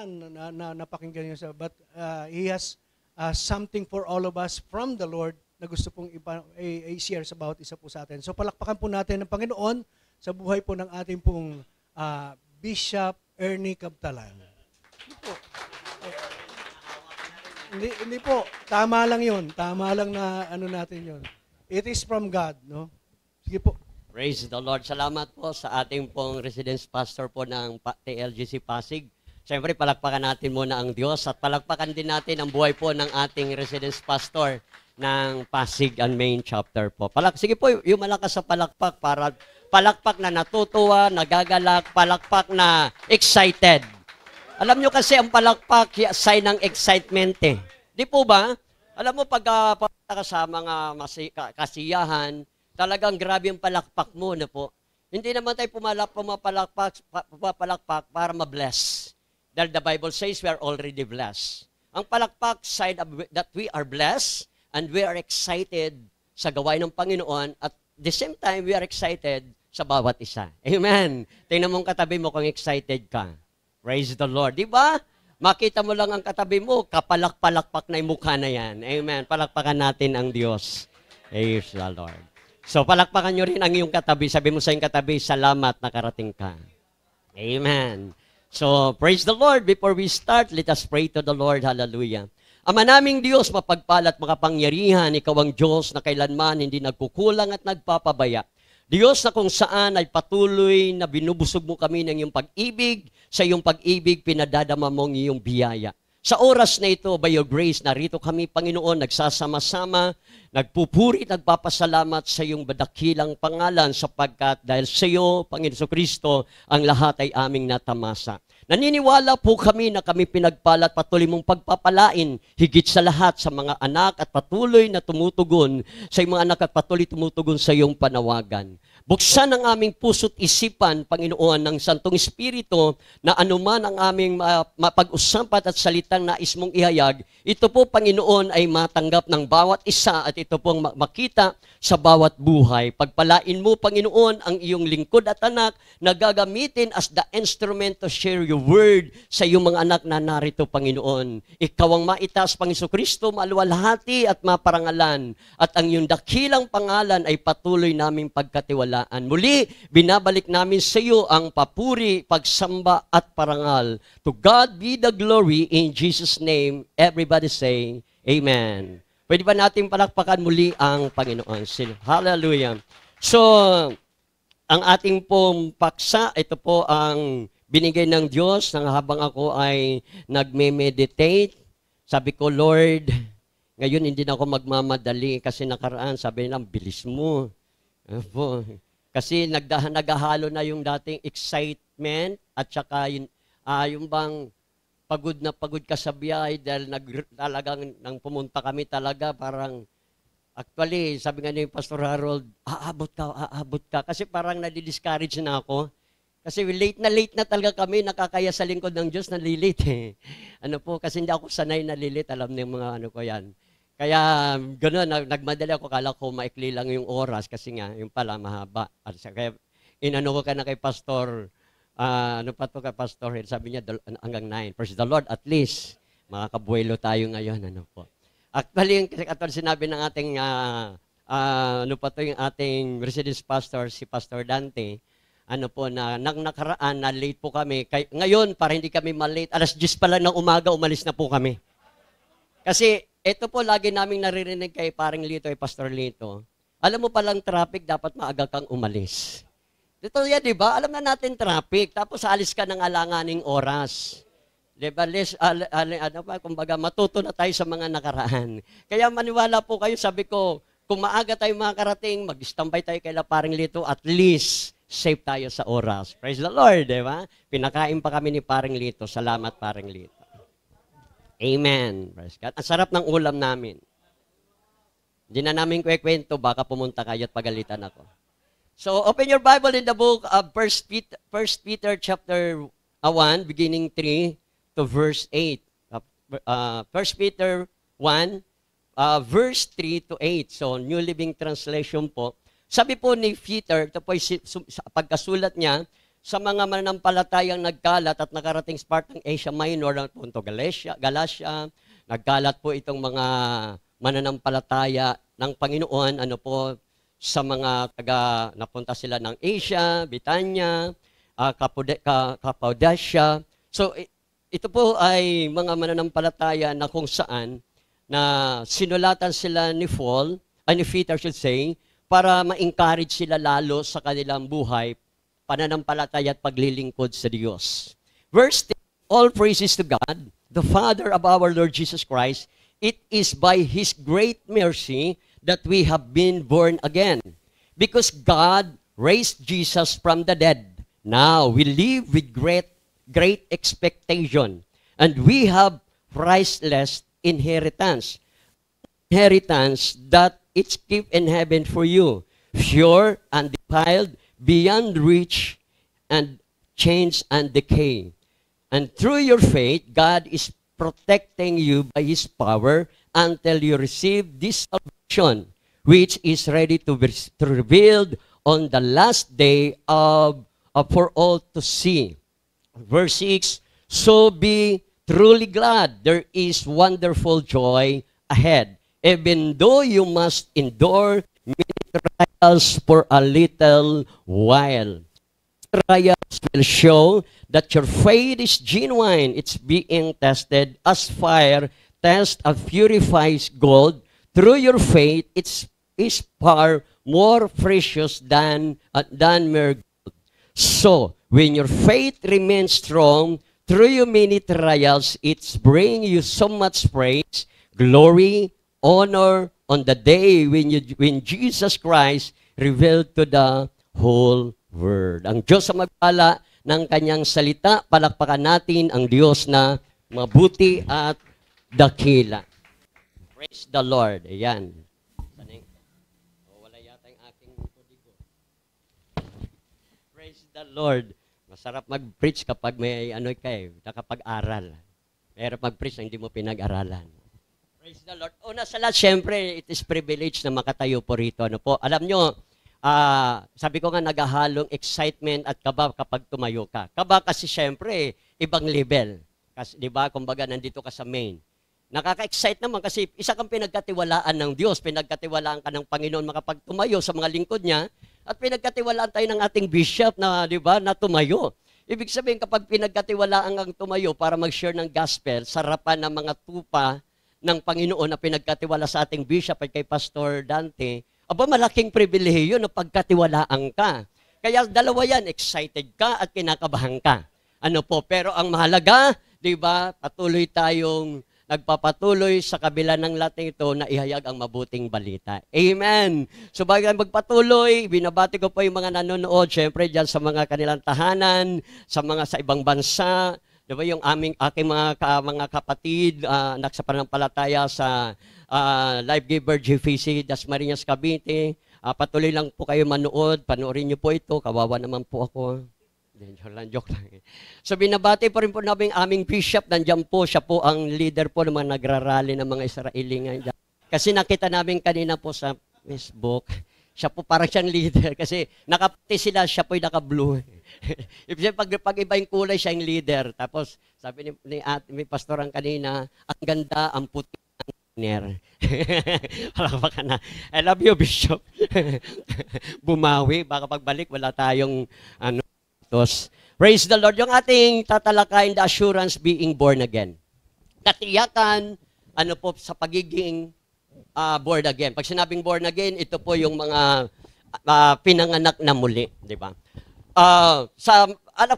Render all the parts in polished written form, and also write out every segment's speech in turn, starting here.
naman na napakinggan niyo but He has something for all of us from the Lord na gusto pong i-share sa bawat isa po sa atin. So palakpakan po natin ng Panginoon sa buhay po ng ating pong Bishop Ernie Cabtalan. Hindi po, tama lang yun. Tama lang na ano natin yun. It is from God, no? Sige po. Praise the Lord. Salamat po sa ating pong residence pastor po ng TLGC Pasig. Siyempre, palakpakan natin muna ang Diyos at palakpakan din natin ang buhay po ng ating residence pastor ng Pasig and Main Chapter po. Sige po, yung malakas sa palakpak para palakpak na natutuwa, nagagalak, palakpak na excited. Alam nyo kasi ang palakpak, sign ng excitement eh. Di po ba? Alam mo, pag ka sa mga kasiyahan, talagang grabe yung palakpak mo na po. Hindi naman tayo pumapalakpak para ma-bless. Dahil the Bible says we are already blessed. Ang palakpak, sign that we are blessed and we are excited sa gawain ng Panginoon at the same time, we are excited sa bawat isa. Amen. Tingnan mong katabi mo kung excited ka. Praise the Lord. Di ba? Makita mo lang ang katabi mo, kapalak-palakpak na yung mukha na yan. Amen. Palakpakan natin ang Diyos. Praise the Lord. So, palakpakan nyo rin ang iyong katabi. Sabi mo sa iyong katabi, salamat nakarating ka. Amen. So, praise the Lord. Before we start, let us pray to the Lord. Hallelujah. Ama naming Diyos, mapagpalat makapangyarihan, ikaw ang Diyos na kailanman hindi nagkukulang at nagpapabaya. Diyos na kung saan ay patuloy na binubusog mo kami ng iyong pag-ibig, sa iyong pag-ibig pinadadama mo ang iyong biyaya. Sa oras na ito, by your grace, narito kami, Panginoon, nagsasama-sama, nagpupuri, nagpapasalamat sa iyong badakilang pangalan sapagkat dahil sa iyo, Panginoon Kristo, ang lahat ay aming natamasa. Naniniwala po kami na kami pinagpala at patuloy mong pagpapalain, higit sa lahat sa mga anak at patuloy na tumutugon, sa mga anak at patuloy tumutugon sa iyong panawagan. Buksan ang aming puso't isipan, Panginoon, ng Santong Espiritu na anuman ang aming mapag-usapan at salitang nais mong ihayag, ito po, Panginoon, ay matanggap ng bawat isa at ito pong makita sa bawat buhay. Pagpalain mo, Panginoon, ang iyong lingkod at anak na gagamitin as the instrument to share your word sa iyong mga anak na narito, Panginoon. Ikaw ang maitaas, Panginoon Kristo, maluwalhati at maparangalan at ang iyong dakilang pangalan ay patuloy naming pagkatiwalaan. Muli, binabalik namin sa iyo ang papuri, pagsamba at parangal. To God be the glory in Jesus' name. Everybody say, Amen. Pwede ba natin palakpakan muli ang Panginoon? Hallelujah. So, ang ating pong paksa, ito po ang binigay ng Diyos nang habang ako ay nagme-meditate. Sabi ko, Lord, ngayon hindi na ako magmamadali kasi nakaraan, sabi nila, bilis mo. Kasi naghahalo na yung dating excitement at saka yung bang pagod ka sa biyahe dahil talagang nang pumunta kami talaga parang actually sabi nga ni Pastor Harold, aabot ka kasi parang nadi-discourage na ako. Kasi late na talaga kami, nakakaya sa lingkod ng Diyos, nalilate Ano po, kasi hindi ako sanay nalilate, alam niyo mga ano ko yan. Kaya gano'n, nagmadali ako, kala ko maikli lang yung oras kasi nga, yung pala mahaba. Kaya inano ko ka na kay Pastor, kay Pastor Hill, sabi niya hanggang 9. Praise the Lord, at least, makakabuelo tayo ngayon. Ano po. Actually, yung sinabi ng ating, yung ating residence pastor, si Pastor Dante, na nakaraan, na late po kami. Ngayon, para hindi kami malate, alas 10 pa lang ng umaga, umalis na po kami. Kasi, ito po, lagi naming naririnig kay Paring Lito, kay Pastor Lito. Alam mo palang traffic, dapat maaga kang umalis. Dito yan, di ba? Alam na natin traffic, tapos alis ka ng alanganing oras. Di ba? Kumbaga, matuto na tayo sa mga nakaraan. Kaya maniwala po kayo, sabi ko, kung maaga tayo makakarating, mag-standby tayo kay Paring Lito, at least, safe tayo sa oras. Praise the Lord, di ba? Pinakain pa kami ni Paring Lito. Salamat, Paring Lito. Amen. Praise God. Ang sarap ng ulam namin. Hindi na namin kwento, baka pumunta kayo at pagalitan ako. So, open your Bible in the book of 1 Peter chapter 1, beginning 3 to verse 8. 1 Peter 1, verse 3 to 8. So, New Living Translation po. Sabi po ni Peter, ito po sa pagkasulat niya, sa mga mananampalatayang nagkalat at nakarating sa part ng Asia Minor, punto Galatia, nagkalat po itong mga mananampalataya ng Panginoon, sa mga napunta sila ng Asia, Bitanya, Cappadocia. So, ito po ay mga mananampalataya na kung saan na sinulatan sila ni Peter should say, para ma-encourage sila lalo sa kanilang buhay, pananampalataya at paglilingkod sa Diyos. Verse 10, all praises to God, the Father of our Lord Jesus Christ. It is by His great mercy that we have been born again. Because God raised Jesus from the dead. Now we live with great expectation. And we have priceless inheritance. Inheritance that it's kept in heaven for you. Pure, undefiled, beyond reach, and change and decay. And through your faith, God is protecting you by His power until you receive this salvation, which is ready to be revealed on the last day for all to see. Verse 6, so be truly glad, there is wonderful joy ahead, even though you must endure many trials for a little while. Trials will show that your faith is genuine. It's being tested as fire tests and purifies gold. Through your faith, it is far more precious than mere gold. So, when your faith remains strong, through your many trials, it's bringing you so much praise, glory, honor on the day when Jesus Christ revealed to the whole world. Ang Diyos sa magpala ng kanyang salita, palakpakan natin ang Diyos na mabuti at dakila. Praise the Lord. Ayan. Wala yata yung aking kodigo. Praise the Lord. Masarap mag-preach kapag may nakapag-aral. Mahirap mag-preach na hindi mo pinag-aralan. Praise the Lord. Una sa lahat, syempre, it is privilege na makatayo po rito. Alam nyo, sabi ko nga naghahalong excitement at kaba kapag tumayo ka. Kaba kasi syempre, ibang level. Kasi, di ba, kumbaga nandito ka sa main. Nakaka-excite naman kasi isa kang pinagkatiwalaan ng Diyos, pinagkatiwalaan ka ng Panginoon makapag tumayo sa mga lingkod niya, at pinagkatiwalaan tayo ng ating bishop na, di ba, na tumayo. Ibig sabihin, kapag pinagkatiwalaan kang tumayo para mag-share ng gospel, sarapan ng mga tupa ng Panginoon na pinagkatiwala sa ating bishop at kay Pastor Dante, malaking pribilehiyo na pagkatiwalaan ka. Kaya dalawa yan, excited ka at kinakabahan ka. Pero ang mahalaga, di ba, patuloy tayong nagpapatuloy sa kabila ng lahat ito na ihayag ang mabuting balita. Amen! So bago magpatuloy, binabati ko po yung mga nanonood, syempre dyan sa mga kanilang tahanan, sa ibang bansa, di ba yung aking mga kapatid, anak sa pananampalataya sa Life Giver GVC, Dasmariñas, Cavite. Patuloy lang po kayo manood, panoorin niyo po ito, kawawa naman po ako. Joke lang. So binabati po rin po namin aming bishop, nandiyan po, siya po ang leader po ng mga nagrarally ng mga Israeli ngayon. Kasi nakita namin kanina po sa Facebook, siya po parang siyang leader kasi nakapati sila, siya po yung naka-blue. Ibig sabihin, pag iba yung kulay, siya yung leader. Tapos sabi ni pastoran kanina, ang ganda, ang puti, ang ner. Baka na. I love you, Bishop. Bumawi, baka pagbalik, wala tayong praise the Lord. Yung ating tatalakayin, the assurance being born again. Katiyakan, sa pagiging born again. Pag sinabing born again, ito po yung mga pinanganak na muli, di ba?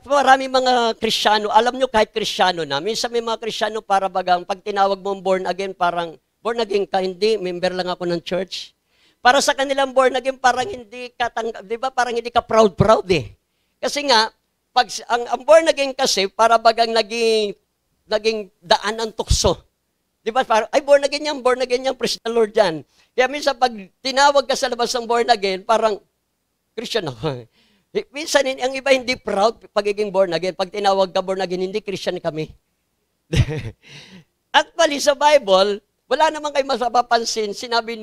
Marami mga Kristiyano, alam nyo kahit Kristiyano na, minsan may mga Kristiyano para bagang pag tinawag mong born again, parang born again ka, hindi, member lang ako ng church. Para sa kanilang born again, parang hindi ka, di ba, parang hindi ka proud eh. Kasi nga, pag ang born again kasi, para bagang naging daan ng tukso. Di ba? Parang, ay, born again yan, praise the Lord yan. Kaya minsan, pag tinawag ka sa labas ng born again, parang, Christian ako. Minsan, ang iba hindi proud pagiging born again. Pag tinawag ka born again, hindi Christian kami. Actually, sa Bible, wala naman kayo mapapansin, sinabi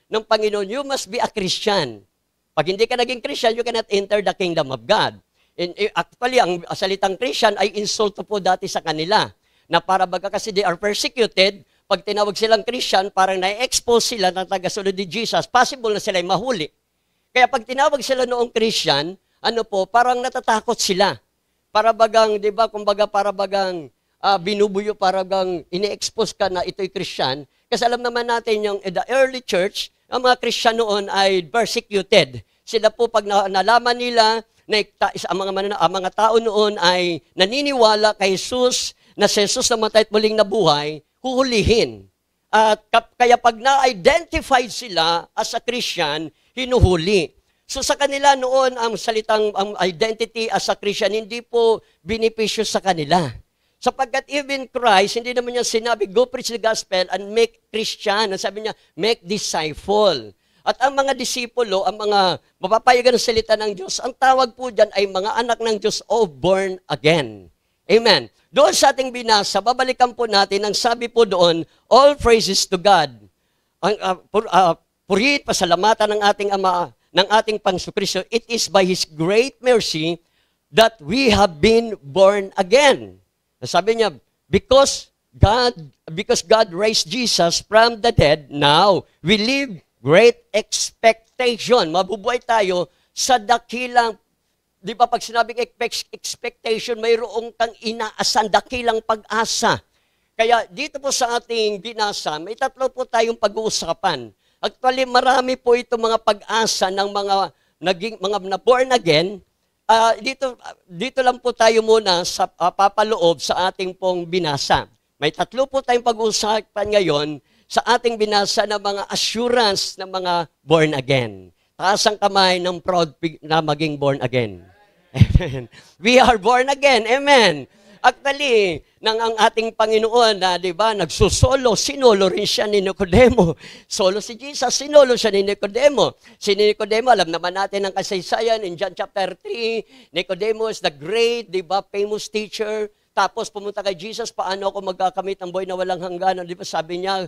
ng Panginoon, you must be a Christian. Pag hindi ka naging Christian, you cannot enter the kingdom of God. Actually, ang salitang Christian ay insulto po dati sa kanila. Na para baga kasi they are persecuted, pag tinawag silang Christian, parang na-expose sila ng tagasunod ni Jesus, possible na sila ay mahuli. Kaya pag tinawag sila noong Christian, parang natatakot sila. Para bagang, di ba, kumbaga para bagang binubuyo, para bagang ini-expose ka na ito'y Christian. Kasi alam naman natin yung the early church, ang mga Christian noon ay persecuted. Sila po pag nalaman nila na ang mga tao noon ay naniniwala kay Jesus, na si Jesus namatay at muling nabuhay, huhulihin. At kaya pag na-identify sila as a Christian, hinuhuli. So sa kanila noon, ang identity as a Christian, hindi po binipisyo sa kanila. Sapagkat even Christ, hindi naman niya sinabi, go preach the gospel and make Christian. Ang sabi niya, make disciple. At ang mga disipulo, ang mga mapapayagan ng salita ng Diyos, ang tawag po dyan ay mga anak ng Diyos o born again. Amen. Doon sa ating binasa, babalikan po natin, ang sabi po doon, all praises to God. Puriit, pasalamatan ng ating Ama, ng ating Panginoon, it is by His great mercy that we have been born again. Sabi niya, because God raised Jesus from the dead, now we live great expectation. Mabubuhay tayo sa dakilang. Di ba pag sinabing expectation, mayroong kang inaasan, dakilang pag-asa. Kaya dito po sa ating binasa, may tatlo po tayong pag-uusapan. Actually, marami po itong mga pag-asa ng mga born again. Dito lang po tayo muna sa papaloob sa ating pong binasa. May tatlo po tayong pag-uusapan ngayon sa ating binasa ng mga assurance ng mga born again. Taas ang kamay ng proud na maging born again. Amen. We are born again. Amen. Actually, ang ating Panginoon na, di ba, nagsusolo, sinolo rin siya ni Nicodemo. Solo si Jesus, sinolo siya ni Nicodemo. Si Nicodemo, alam naman natin ang kasaysayan in John chapter 3. Nicodemo is the great, di ba, famous teacher. Tapos pumunta kay Jesus, paano ako magkakamit ng buhay na walang hangganan? Di ba sabi niya,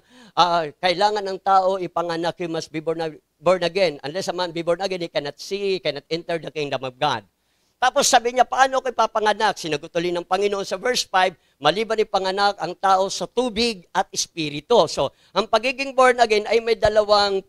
kailangan ng tao ipanganak, you must be born again. Unless a man be born again, he cannot see, he cannot enter the kingdom of God. Tapos sabi niya, paano ko ipapanganak? Sinagot ulit ng Panginoon sa verse 5, maliban ipanganak ang tao sa tubig at espiritu. So, ang pagiging born again ay may dalawang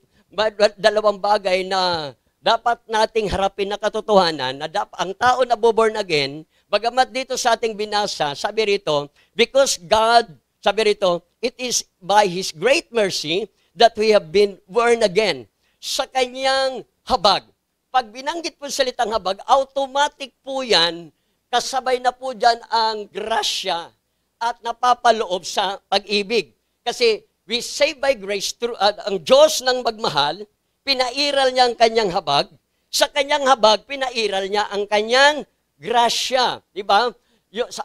bagay na dapat nating harapin na katotohanan, na ang tao na born again, bagamat dito sa ating binasa, sabi rito, because God, sabi rito, it is by His great mercy that we have been born again. Sa kanyang habag. Pag binanggit po salitang habag, automatic po yan, kasabay na po dyan ang grasya at napapaloob sa pag-ibig. Kasi we save by grace, through, ang Diyos ng magmahal, pinairal niya ang kanyang habag. Sa kanyang habag, pinairal niya ang kanyang grasya. Diba?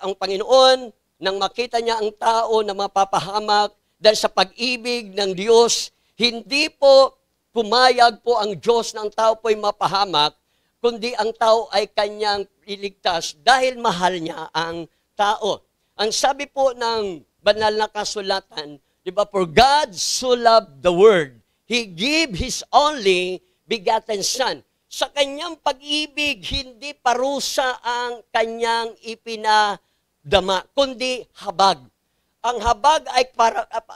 Ang Panginoon, nang makita niya ang tao na mapapahamak dahil sa pag-ibig ng Diyos, hindi po pumayag po ang Diyos ng tao po'y mapahamak, kundi ang tao ay kanyang iligtas dahil mahal niya ang tao. Ang sabi po ng banal na kasulatan, di ba, for God so loved the world, He gave His only begotten Son. Sa kanyang pag-ibig, hindi parusa ang kanyang ipinadama, kundi habag. Ang habag ay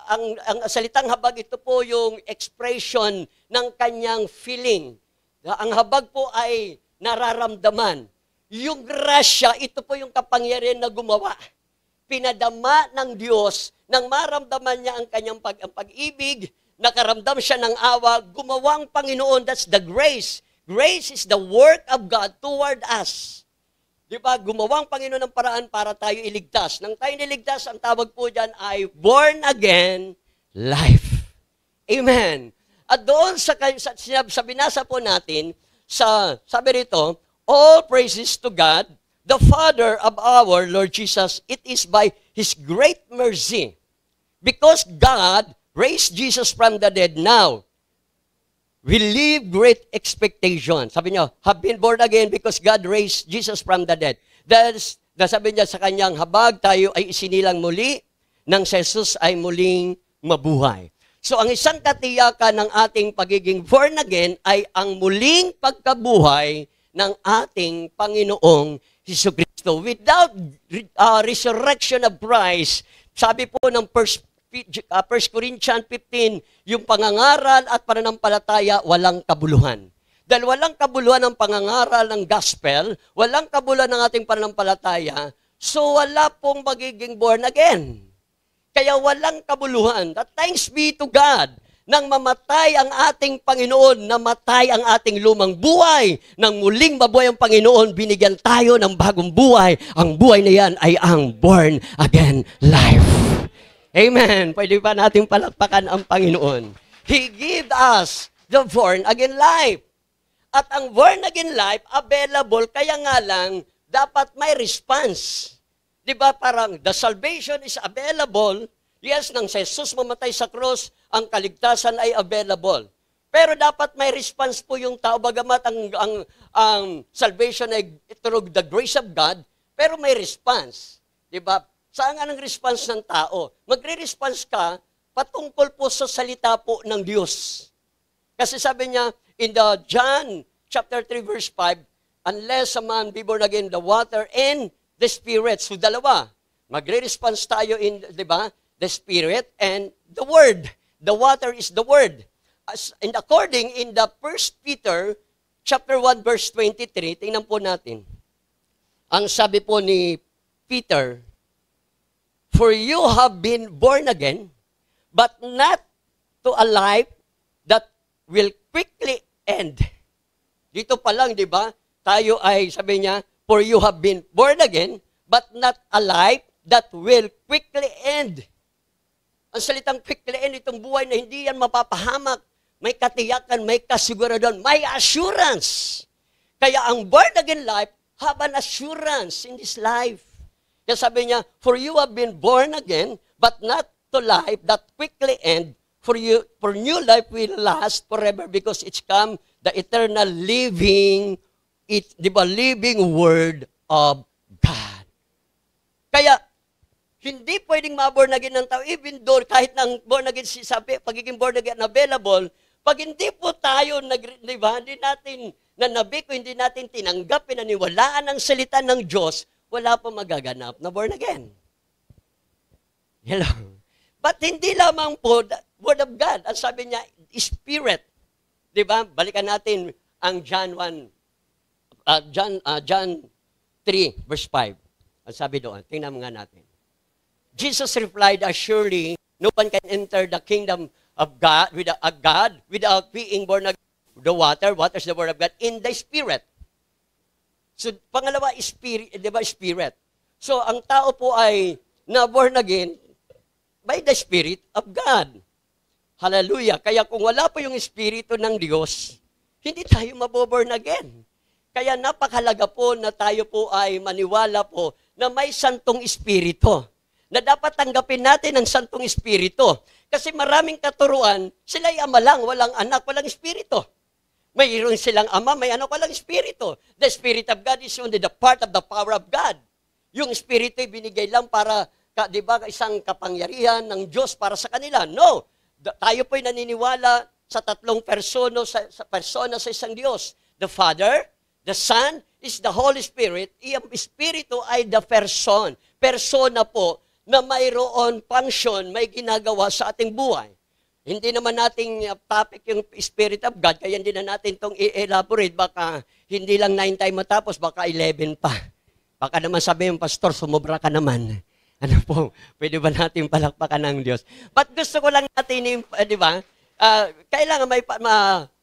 ang salitang habag, ito po yung expression ng kanyang feeling. Ang habag po ay nararamdaman. Yung grasya, ito po yung kapangyarihan na gumawa. Pinadama ng Diyos nang maramdaman niya ang kanyang pag-ibig, nakaramdam siya ng awa, gumawang Panginoon, that's the grace. Grace is the work of God toward us. Di ba? Gumawang Panginoon ng paraan para tayo iligtas. Nang tayo niligtas, ang tawag po dyan ay born again life. Amen. At doon sa binasa po natin, sabi rito, all praises to God, the Father of our Lord Jesus, it is by His great mercy. Because God raised Jesus from the dead now, we live great expectation. Sabi niyo, have been born again because God raised Jesus from the dead. Sabi niya sa kanyang habag, tayo ay isinilang muli, nang si Jesus ay muling mabuhay. So ang isang katiyakan ng ating pagiging born again ay ang muling pagkabuhay ng ating Panginoong Hesukristo. Without resurrection of Christ, sabi po ng 1 Corinthians 15, yung pangangaral at pananampalataya, walang kabuluhan. Dahil walang kabuluhan ng pangangaral ng gospel, walang kabuluhan ng ating pananampalataya, so wala pong magiging born again. Kaya walang kabuluhan. That thanks be to God, nang mamatay ang ating Panginoon, namatay ang ating lumang buhay. Nang muling mabuhay ang Panginoon, binigyan tayo ng bagong buhay. Ang buhay na yan ay ang born again life. Amen. Pwede pa natin palakpakan ang Panginoon. He gave us the born again life. At ang born again life, available, kaya nga lang, dapat may response. Diba parang the salvation is available. Yes, nang si Jesus mamatay sa cross, ang kaligtasan ay available. Pero dapat may response po yung tao, bagamat ang salvation ay through the grace of God, pero may response. Diba? Saan nga ang response ng tao? Magre-response ka patungkol po sa salita po ng Diyos. Kasi sabi niya, in the John chapter 3 verse 5, unless a man be born again, the water and the Spirit. So dalawa. Magre-response tayo in, di ba? The Spirit and the Word. The water is the Word. And according in the 1 Peter chapter 1 verse 23, tingnan po natin. Ang sabi po ni Peter, for you have been born again, but not to a life that will quickly end. Dito pa lang, di ba? Tayo ay, sabi niya, for you have been born again, but not a life that will quickly end. Ang salitang quickly end, itong buhay na hindi yan mapapahamak. May katiyakan, may kasiguraduhan, may assurance. Kaya ang born again life have an assurance in this life. Kaya sabi niya, for you have been born again, but not to life that quickly end. For new life will last forever because it's come the eternal living, living word of God. Kaya, hindi pwedeng ma-born again ng tao, even though kahit nang born again, sabi, pagiging born again available, pag hindi po tayo, hindi natin nanabi ko, hindi natin tinanggap, pinaniwalaan ang salita ng Diyos, wala po magaganap na born again. Hello. But hindi lamang po, Word of God, ang sabi niya, Spirit. Diba? Balikan natin ang John 3, verse 5. Ang sabi doon, tingnan mo nga natin. Jesus replied, surely no one can enter the kingdom of God without being born again. The water, what is the word of God? In the Spirit. So, pangalawa, Spirit, di ba, Spirit. So, ang tao po ay na-born again by the Spirit of God. Hallelujah. Kaya kung wala po yung Espiritu ng Diyos, hindi tayo maboborn again. Kaya napakalaga po na tayo po ay maniwala po na may Santong Espiritu. Na dapat tanggapin natin ang Santong Espiritu. Kasi maraming katuruan, sila'y ama lang, walang anak, walang Espiritu. Mayroon silang ama, may anak, walang Espiritu. The Spirit of God is only the part of the power of God. Yung Espiritu ay binigay lang para, di ba, isang kapangyarihan ng Diyos para sa kanila. No. Tayo po'y naniniwala sa tatlong persona sa isang Diyos. The Father, the Son, is the Holy Spirit. Ang Espiritu ay the person. Persona po na mayroon function, may ginagawa sa ating buhay. Hindi naman nating topic yung Spirit of God, kaya hindi na natin itong i-elaborate. Baka hindi lang 9 tayo matapos, baka 11 pa. Baka naman sabi yung pastor, sumobra ka naman. Ano po, pwede ba natin palakpakan ng Diyos? But gusto ko lang natin, di ba, kailangan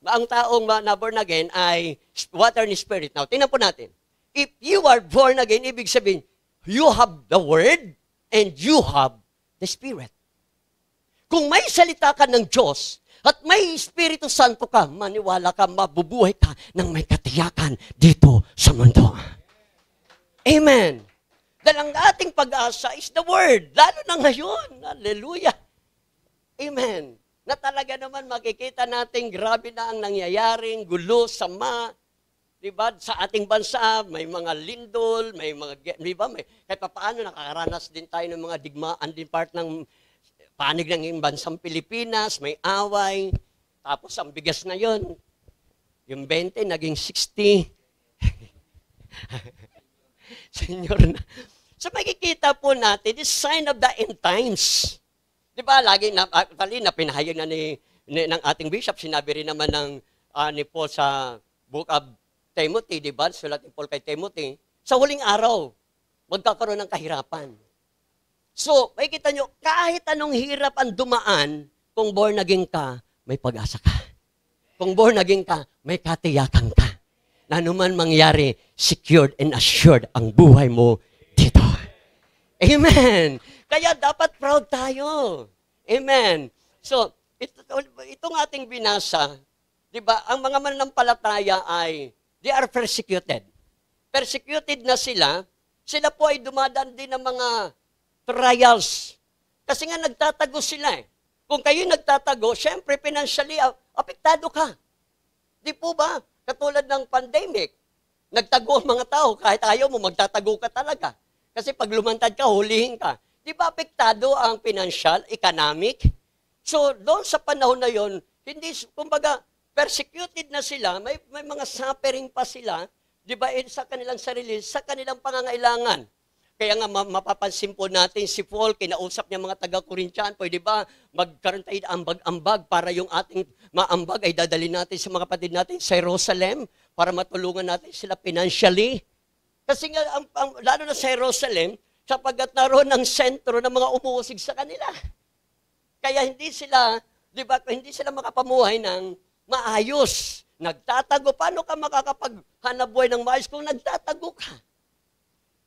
ang taong na-born again ay water and spirit. Now, tingnan po natin. If you are born again, ibig sabihin, you have the Word and you have the Spirit. Kung may salita ka ng Diyos at may Espiritu Santo ka, maniwala ka, mabubuhay ka ng may katiyakan dito sa mundo. Amen. Dahil ang ating pag-asa is the Word. Lalo na ngayon. Hallelujah. Amen. Na talaga naman makikita natin grabe na ang nangyayaring gulo, sama. Diba? Sa ating bansa, may mga lindol, may mga, diba? Kahit paano nakakaranas din tayo ng mga digmaan din part ng panig ng bansang Pilipinas, may away. Tapos ang bigas na yon, yung 20 naging 60. Senior na. So makikita po natin, this sign of the end times. Di ba, lagi na, actually, na pinahayag na ng ating bishop, sinabi rin naman ni Paul sa book of Timothy, di ba? Sulat ni Paul kay Timothy, sa huling araw, magkakaroon ng kahirapan. So, makikita nyo, kahit anong hirap ang dumaan, kung born again ka, may pag-asa ka. Kung born again ka, may katiyakan ka. Na anuman mangyari, secured and assured ang buhay mo dito. Amen! Kaya dapat proud tayo. Amen! So, itong ating binasa, di ba, ang mga mananampalataya ay, they are persecuted. Persecuted na sila po ay dumadaan din ng mga trials. Kasi nga nagtatago sila eh. Kung kayo nagtatago, syempre financially apektado ka. Di po ba? Katulad ng pandemic, nagtago ang mga tao, kahit ayaw mo, magtatago ka talaga. Kasi pag lumantad ka, hulihin ka. Di ba apektado ang financial, economic? So, doon sa panahon na yon, hindi, kumbaga, persecuted na sila, may mga suffering pa sila, di ba, sa kanilang sarili, sa kanilang pangangailangan. Kaya nga mapapansin po natin si Paul, kinausap niya mga taga-Korintiyan, pwede ba magkaroon tayo ambag para yung ating maambag ay dadali natin sa mga kapatid natin sa Jerusalem para matulungan natin sila financially. Kasi nga, lalo na sa Jerusalem, sapagkat naroon ang sentro ng mga umuusig sa kanila. Kaya hindi sila, di ba, hindi sila makapamuhay ng maayos. Nagtatago. Paano ka makakapaghanap buhay ng maayos kung nagtatago ka?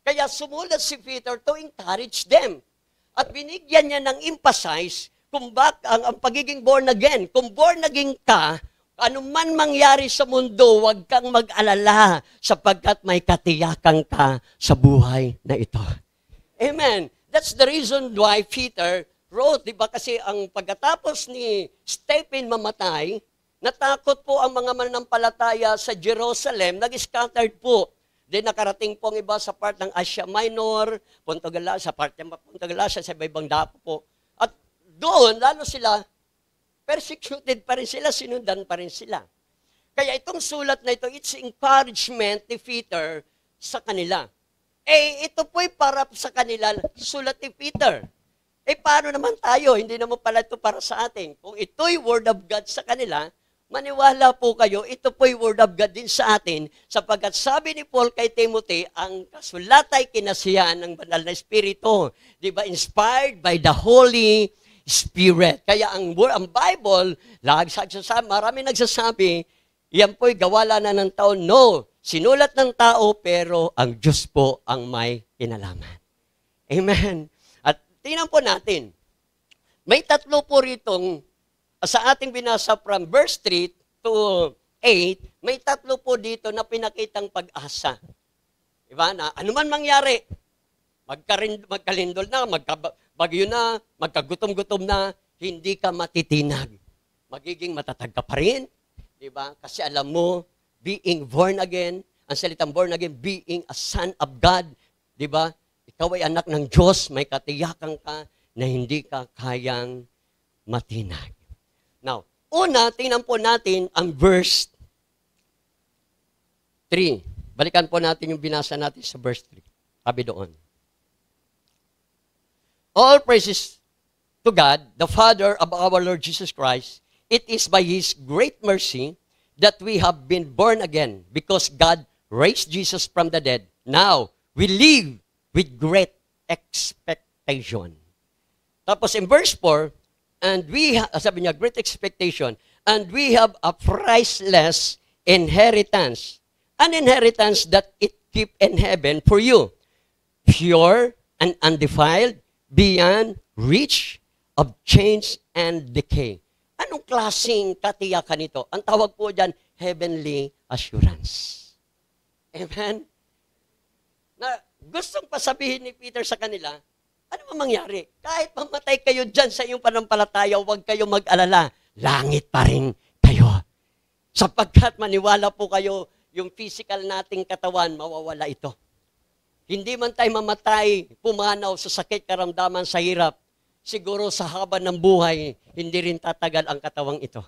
Kaya sumulat si Peter to encourage them. At binigyan niya ng emphasize kung ang pagiging born again. Kung born again ka, anuman mangyari sa mundo, huwag kang mag-alala sapagkat may katiyakan ka sa buhay na ito. Amen. That's the reason why Peter wrote, di ba? Kasi ang pagkatapos ni Stephen mamatay, natakot po ang mga mananampalataya sa Jerusalem, nag-scattered po. Then nakarating po ang iba sa part ng Asia Minor, Punta Galacia, sa part ng Punta Galacia, sa ibang dapo po. At doon, lalo sila, persecuted pa rin sila, sinundan pa rin sila. Kaya itong sulat na ito, it's encouragement ni Peter sa kanila. Ito po'y para sa kanila, sulat ni Peter. Paano naman tayo? Hindi naman pala ito para sa atin. Kung ito'y word of God sa kanila, maniwala po kayo, ito po'y word of God din sa atin, sapagkat sabi ni Paul kay Timothy, ang kasulat ay kinasiyahan ng banal na Espiritu. Di ba? Inspired by the Holy Spirit. Kaya ang Bible, marami nagsasabi, yan po'y gawala na ng tao. No, sinulat ng tao, pero ang Diyos po ang may kinalaman. Amen. At tingnan po natin, may tatlo po ritong sa ating binasa from verse 3 to 8, may tatlo po dito na pinakitang pag-asa. Diba? Na anuman mangyari, magkalindol na, magkabagyo na, magkagutom-gutom na, hindi ka matitinag. Magiging matatag ka pa rin. Diba? Kasi alam mo, being born again, ang salitang born again, being a son of God, diba? Ikaw ay anak ng Diyos, may katiyakan ka na hindi ka kayang matinag. Now, una, tingnan po natin ang verse 3. Balikan po natin yung binasa natin sa verse 3. Sabi doon. All praises to God, the Father of our Lord Jesus Christ. It is by His great mercy that we have been born again because God raised Jesus from the dead. Now, we live with great expectation. Tapos in verse 4, and we have, sabi niya, great expectation, and we have a priceless inheritance, an inheritance that it keep in heaven for you, pure and undefiled, beyond reach of change and decay. Anong klaseng katiyakan ito? Ang tawag po dyan, heavenly assurance. Amen? Na gustong pasabihin ni Peter sa kanila, ano man mangyari? Kahit mamatay kayo dyan sa iyong panampalataya, huwag kayo mag-alala. Langit pa rin kayo. Sapagkat maniwala po kayo, yung physical nating katawan, mawawala ito. Hindi man tayo mamatay, pumanaw sa sakit, karamdaman, sa hirap. Siguro sa haba ng buhay, hindi rin tatagal ang katawang ito.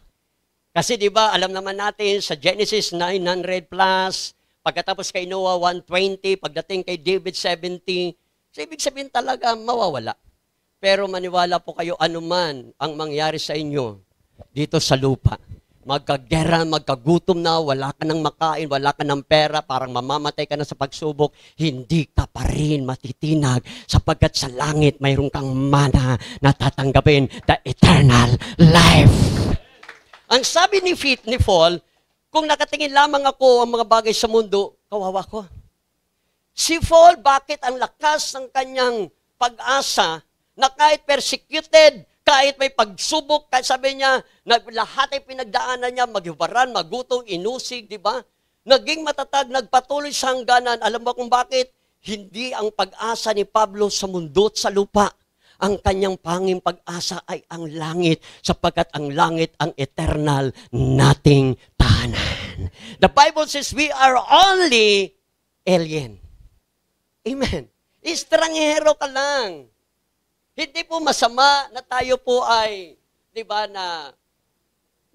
Kasi di ba, alam naman natin sa Genesis 900 plus, Pagkatapos kay Noah, 120. Pagdating kay David, 70. So, ibig sabihin talaga, mawawala. Pero maniwala po kayo, anuman ang mangyari sa inyo dito sa lupa. Magkagera, magkagutom na, wala ka ng makain, wala ka ng pera, parang mamamatay ka na sa pagsubok, hindi ka pa rin matitinag sapagkat sa langit mayroon kang mana na tatanggapin, the eternal life. Ang sabi ni Paul, kung nakatingin lamang ako ang mga bagay sa mundo, kawawa ko. Si Paul, bakit ang lakas ng kanyang pag-asa na kahit persecuted, kahit may pagsubok, kahit sabi niya, lahat ay pinagdaanan niya, maghibaran, magutom, inusig, di ba? Naging matatag, nagpatuloy sa hangganan. Alam mo kung bakit? Hindi ang pag-asa ni Pablo sa mundo at sa lupa. Ang kanyang panging pag-asa ay ang langit, sapagkat ang langit ang eternal nating tahanan. The Bible says we are only alien. Amen. Estranghero ka lang. Hindi po masama na tayo po ay, di ba, na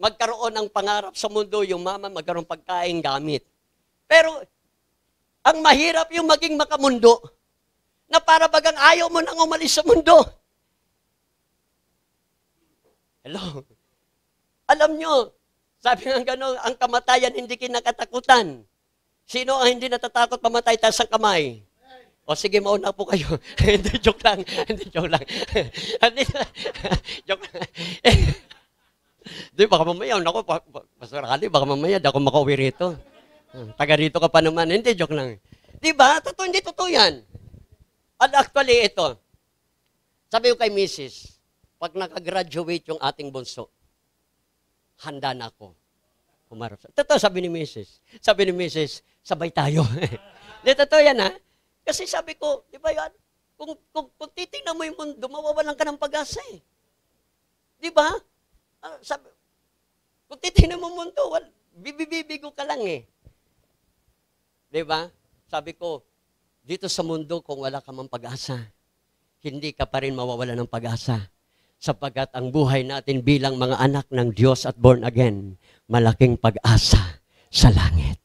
magkaroon ng pangarap sa mundo, yung mama magkaroon pagkain gamit. Pero, ang mahirap yung maging makamundo, na para bagang ayaw mo nang umalis sa mundo. Hello? Alam nyo, sabi nga gano'n, ang kamatayan hindi kinakatakutan. Sino ang hindi natatakot mamatay taas ang kamay? O sige, mauna po kayo. Hindi, joke lang. Hindi, joke lang. Joke lang. Di, baka mamaya, naku, Pastor Ali, baka mamaya, di ako makauwi rito. Taga rito ka pa naman. Hindi, joke lang. Di ba? Totoo, hindi totoo yan. At actually, ito. Sabi ko kay Mrs., pag nakagraduate yung ating bunso, handa na ako. Humarap sa... Totoo, sabi ni Mrs. Sabi ni Mrs., sabay tayo. Di, totoo yan, ha? Kasi sabi ko, di ba yan? Kung titingnan mo yung mundo, mawawalan ka ng pag-asa eh. Di ba? Sabi, kung titingnan mo yung mundo, bibibigo ka lang eh. Di ba? Sabi ko, dito sa mundo, kung wala ka mang pag-asa, hindi ka pa rin mawawalan ng pag-asa. Sapagkat ang buhay natin bilang mga anak ng Diyos at born again, malaking pag-asa sa langit.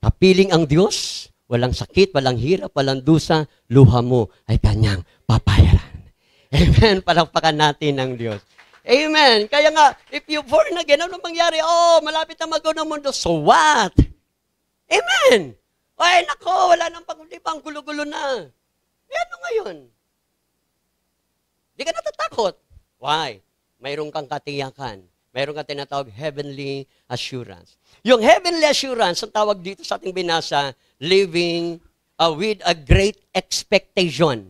Kapiling ang Diyos, walang sakit, walang hirap, walang dusa, luha mo ay kanyang papayaran. Amen. Palakpakan natin ang Diyos. Amen. Kaya nga, if you born again, ano mangyari? Oh, malapit na mag-go ng mundo. So what? Amen. Ay, nako, wala nang pag-ulipang, gulo-gulo na. Eh, ano ngayon? Di ka natatakot. Why? Mayroon kang katiyakan. Mayroon kang tinatawag heavenly assurance. Yung heavenly assurance, ang tawag dito sa ating binasa, living with a great expectation.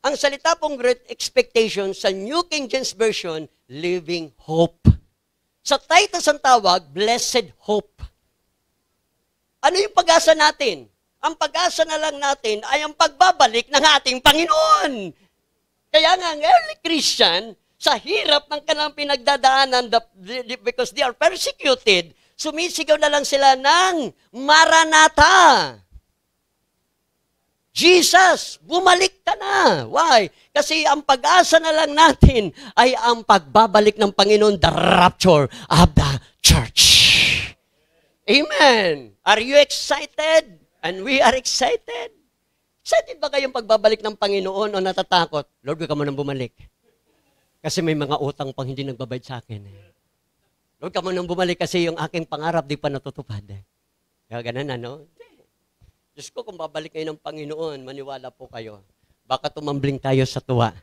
Ang salita pong great expectation sa New King James Version, living hope. Sa Titus ang tawag, blessed hope. Ano yung pag-asa natin? Ang pag-asa na lang natin ay ang pagbabalik ng ating Panginoon. Kaya nga, ang early Christian, sa hirap ng kanilang pinagdadaanan because they are persecuted, sumisigaw na lang sila ng Maranatha. Jesus, bumalik ka na. Why? Kasi ang pag-asa na lang natin ay ang pagbabalik ng Panginoon, the rapture of the church. Amen. Are you excited? And we are excited. Excited ba kayong pagbabalik ng Panginoon o natatakot? Lord, huwag ka mo nang bumalik. Kasi may mga utang pang hindi nagbabayad sa akin. Lord, ka mo nang bumalik kasi yung aking pangarap di pa natutupad. Kaya ganun, ano? Diyos ko, kung babalik kayo ng Panginoon, maniwala po kayo. Baka tumambling tayo sa tuwa.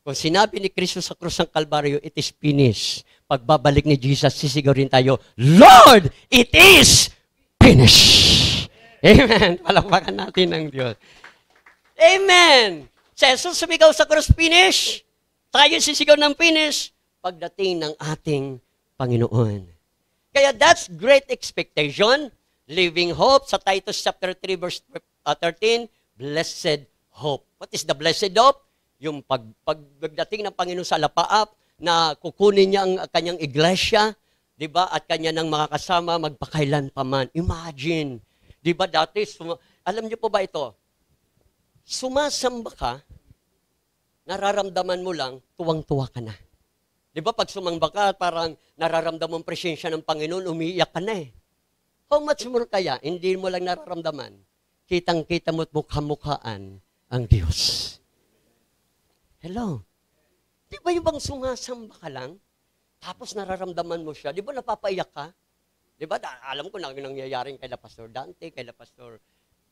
Kung sinabi ni Kristo sa krus ng Kalbaryo, it is finished. Pagbabalik ni Jesus, sisigaw rin tayo, Lord, it is finished. Amen. Palakpakan natin ng Diyos. Amen. Si Jesus sumigaw sa krus, finish. Tayo sisigaw ng finish pagdating ng ating Panginoon. Kaya that's great expectation, living hope. Sa Titus chapter 3 verse 13, blessed hope. What is the blessed hope? Yung pagdating ng Panginoon sa lapaap na kukunin niya ang kanyang iglesia, 'di ba? At kanya ng mga kasama magpakailan pa man. Imagine, 'di ba dati alam niyo po ba ito? Sumasamba ka, nararamdaman mo lang, tuwang-tuwa ka na. Di ba pag sumamba ka, parang nararamdaman ang presensya ng Panginoon, umiiyak ka na eh. How much more kaya, hindi mo lang nararamdaman, kitang-kita mo't mukha-mukhaan ang Diyos. Hello? Di ba yung bang sumasamba ka lang, tapos nararamdaman mo siya, di ba napapaiyak ka? Di ba, alam ko na nangyayaring kay Pastor Dante, kay Pastor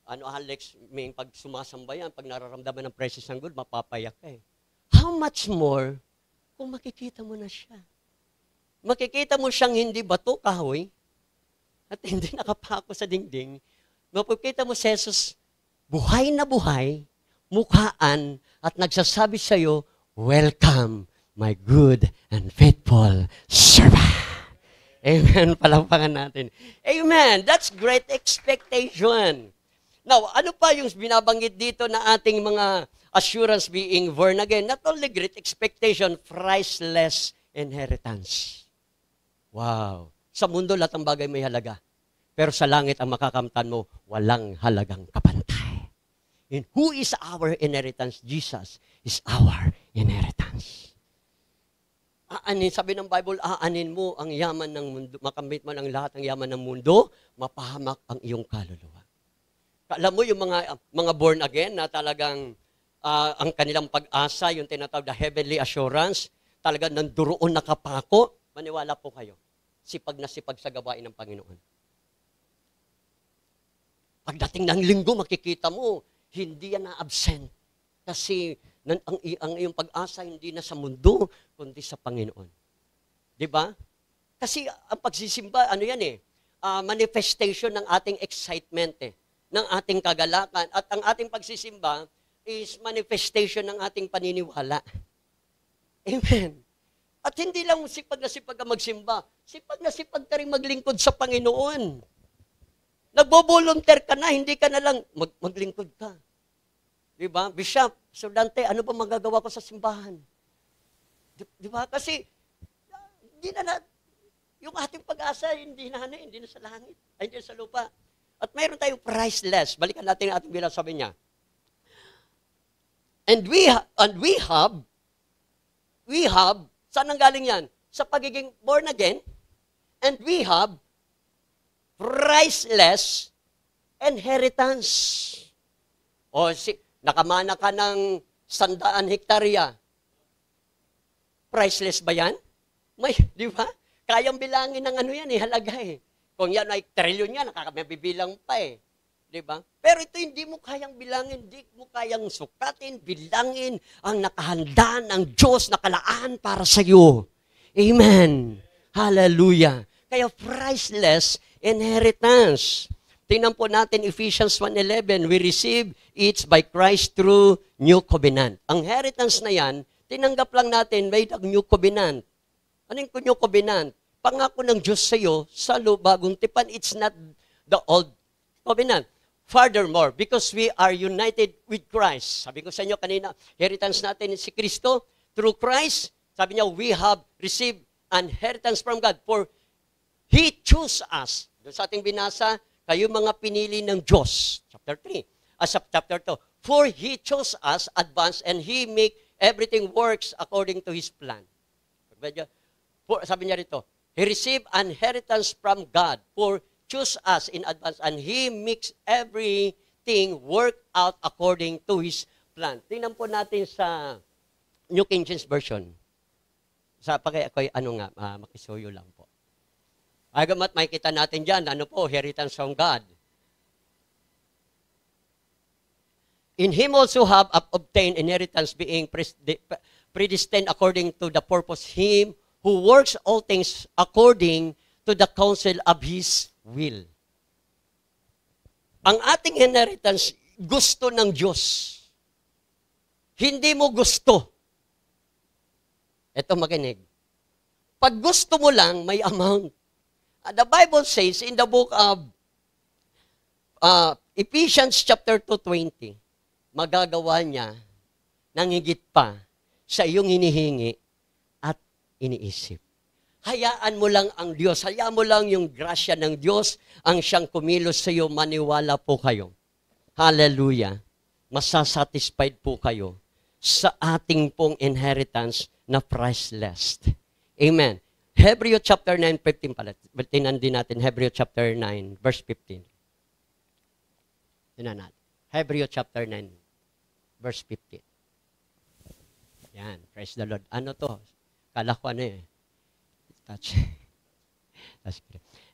Alex, may pag sumasamba yan, pag nararamdaman ng presence ng God, mapapaiyak ka eh. How much more kung makikita mo na siya? Makikita mo siyang hindi bato, kahoy, at hindi nakapako sa dingding. Makikita mo si Jesus, buhay na buhay, mukhaan, at nagsasabi sa iyo, welcome, my good and faithful servant. Amen. Palampakan natin. Amen. That's great expectation. Now, ano pa yung binabanggit dito na ating mga assurance being born again? Not only great expectation, priceless inheritance. Wow. Sa mundo, lahat ng bagay may halaga. Pero sa langit, ang makakamtan mo, walang halagang kapantay. And who is our inheritance? Jesus is our inheritance. Sabi ng Bible, aanin mo ang yaman ng mundo, makamit mo ang lahat ng yaman ng mundo, mapahamak ang iyong kaluluwa. Alam mo yung mga born again na talagang ang kanilang pag-asa, yung tinatawag na heavenly assurance, talagang nanduroon nakapako, maniwala po kayo, sipag na sipag sa gawain ng Panginoon. Pagdating ng linggo, makikita mo, hindi yan na-absent. Kasi ang iyong pag-asa hindi na sa mundo, kundi sa Panginoon. Di ba? Kasi ang pagsisimba, ano yan eh, manifestation ng ating excitement eh, ng ating kagalakan. At ang ating pagsisimba is manifestation ng ating paniniwala. Amen. At hindi lang sipag na sipag ka magsimba, sipag na sipag ka rin maglingkod sa Panginoon. Nagbo-volunteer ka na, hindi ka na lang maglingkod ka. Di ba? Bishop, Sir Dante, ano ba magagawa ko sa simbahan? Di ba? Kasi, hindi na yung ating pag-asa, hindi na sa langit, hindi na sa lupa. At mayroon tayong priceless. Balikan natin ang ating bilang, sabi niya. And we have, saan ang galing yan? Sa pagiging born again, and we have priceless inheritance. O nakamana ka ng 100 hektarya. Priceless ba yan? May, di ba? Kayang bilangin ng ano yan halaga eh. Kung yan ay trilyon yan, nakakabibilang pa eh. Di ba? Pero ito hindi mo kayang bilangin, hindi mo kayang sukatin, bilangin ang nakahanda ng Diyos na kalaan para sa iyo. Amen. Hallelujah. Kaya priceless inheritance. Tingnan po natin Ephesians 1:11, we receive it by Christ through new covenant. Ang inheritance na yan, tinanggap lang natin by the new covenant. Ano yung new covenant? Pangako ng Diyos sa iyo, sa bagong tipan, it's not the old covenant. Furthermore, because we are united with Christ. Sabi ko sa inyo kanina, inheritance natin si Kristo. Through Christ, sabi niya, we have received an inheritance from God. For He chose us. Doon sa ating binasa, kayo mga pinili ng Diyos. Chapter 3. Chapter 2. For He chose us advance and He make everything works according to His plan. Sabi niya rito, He received an inheritance from God. For choose us in advance and He makes everything work out according to His plan. Tingnan po natin sa New King James Version. Sa makisuyo lang po. Agamat makikita natin dyan, ano po, inheritance from God. In Him also have obtained inheritance being predestined according to the purpose Him who works all things according to the counsel of His will. Ang ating inheritance, gusto ng Diyos. Hindi mo gusto. Ito makinig. Pag gusto mo lang, may amount. The Bible says in the book of Ephesians chapter 2:20, magagawa niya ng higit pa sa iyong hinihingi at iniisip. Hayaan mo lang ang Diyos, hayaan mo lang yung grasya ng Diyos ang siyang kumilos sa iyo, maniwala po kayo. Hallelujah. Masasatisfied po kayo sa ating pong inheritance na priceless. Amen. Hebreo chapter 9:15 pala. Tingnan din natin Hebreo chapter 9, verse 15. Tingnan natin. Hebreo chapter 9, verse 15. Yan, praise the Lord. Ano to? Kala ko ano eh. Touch.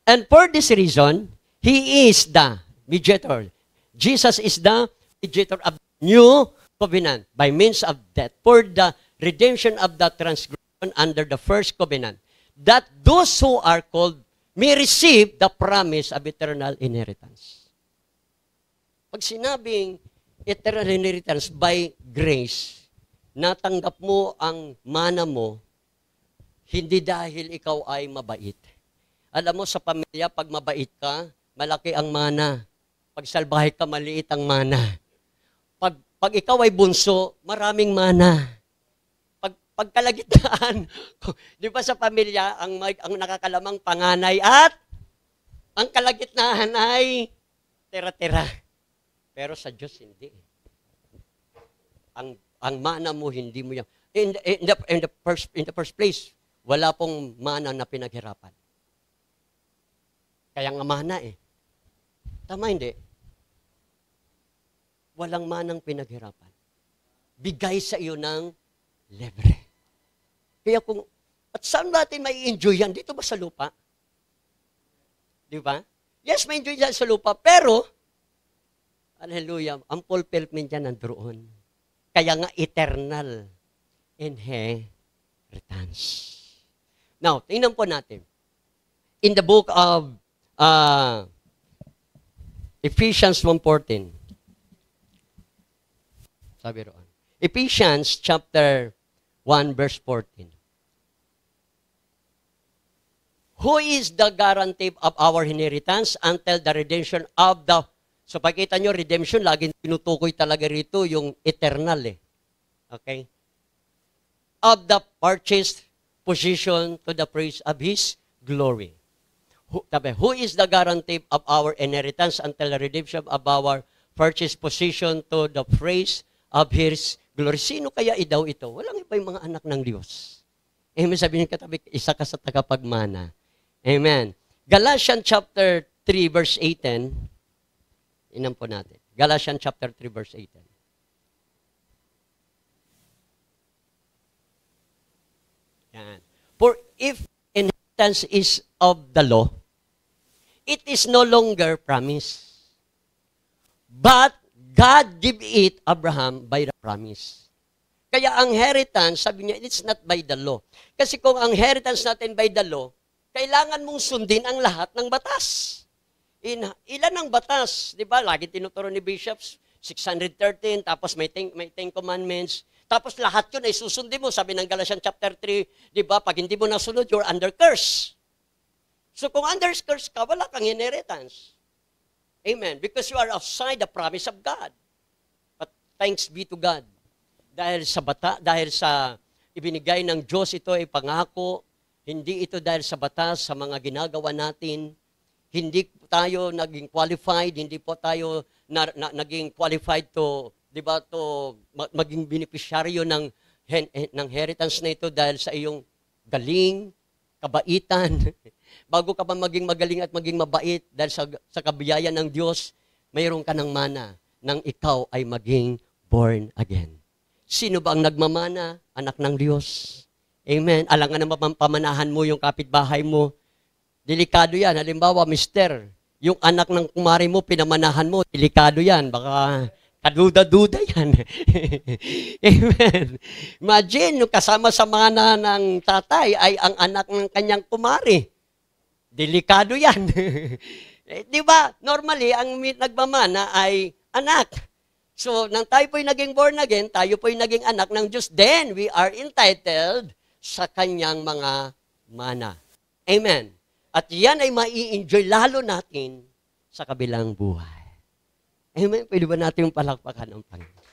And for this reason, He is the mediator. Jesus is the mediator of the new covenant by means of death for the redemption of the transgression under the first covenant, that those who are called may receive the promise of eternal inheritance. Pag sinabing eternal inheritance by grace, natanggap mo ang mana mo, hindi dahil ikaw ay mabait. Alam mo, sa pamilya, pag mabait ka, malaki ang mana. Pag salbahe ka, maliit ang mana. Pag ikaw ay bunso, maraming mana. Pag kalagitnaan, di ba sa pamilya, ang nakakalamang panganay at ang kalagitnaan ay tira-tira. Pero sa Diyos, hindi. Ang mana mo, hindi mo yan. In the first place, wala pong mana na pinaghirapan. Kaya nga mana eh. Tama hindi? Walang manang pinaghirapan. Bigay sa iyo ng libre. Kaya at saan natin may enjoy yan? Dito ba sa lupa? Di ba? Yes, may enjoy yan sa lupa, pero, hallelujah, ang fulfillment yan nandoon. Kaya nga eternal inheritance. Now, tingnan po natin. In the book of Ephesians 1:14, sabi roon. Ephesians chapter 1 verse 14. Who is the guarantee of our inheritance until the redemption of the... So pagkita nyo, redemption, laging tinutukoy talaga rito yung eternal eh. Okay? Of the purchased possession to the praise of His glory. Who is the guarantee of our inheritance until the redemption of our purchased possession to the praise of His glory? Sino kaya daw ito? Walang iba yung mga anak ng Diyos. Amen. Sabihin ng katabi, isa ka sa tagapagmana. Amen. Galatians chapter 3 verse 18. Inan po natin. Galatians chapter 3 verse 18. Yan. For if inheritance is of the law, it is no longer promise. But God gave it Abraham by the promise. Kaya ang inheritance, sabi niya, it's not by the law. Kasi kung ang inheritance natin by the law, kailangan mong sundin ang lahat ng batas. Ilan ang batas? Di ba? Lagi tinuturo ni Bishops, 613, tapos may 10 commandments. Tapos lahat yun ay susundin mo. Sabi ng Galatians chapter 3, di ba? Pag hindi mo nasunod, you're under curse. So kung under curse ka, wala kang inheritance. Amen. Because you are outside the promise of God. But thanks be to God. Dahil sa ibinigay ng Diyos, ito ay pangako. Hindi ito dahil sa batas, sa mga ginagawa natin. Hindi tayo naging qualified, hindi po tayo naging qualified to, di ba, to maging beneficiaryo ng inheritance na ito dahil sa iyong galing, kabaitan. Bago ka pa maging magaling at maging mabait dahil sa kabiyayan ng Diyos, mayroon ka ng mana nang ikaw ay maging born again. Sino ba ang nagmamana? Anak ng Diyos. Amen. Alangan naman pamanahan mo yung kapitbahay mo. Delikado yan. Halimbawa, mister, yung anak ng kumari mo, pinamanahan mo, delikado yan. Baka kaduda-duda yan. Amen. Imagine, yung kasama sa mana ng tatay ay ang anak ng kanyang kumari. Delikado yan. Di ba? Normally, ang nagmamana ay anak. So, nang tayo po'y naging born again, tayo po'y naging anak ng Diyos, then we are entitled sa kanyang mga mana. Amen. At yan ay mai-enjoy lalo natin sa kabilang buhay. Amen. Pwede ba natin yung palakpakan ng Panginoon?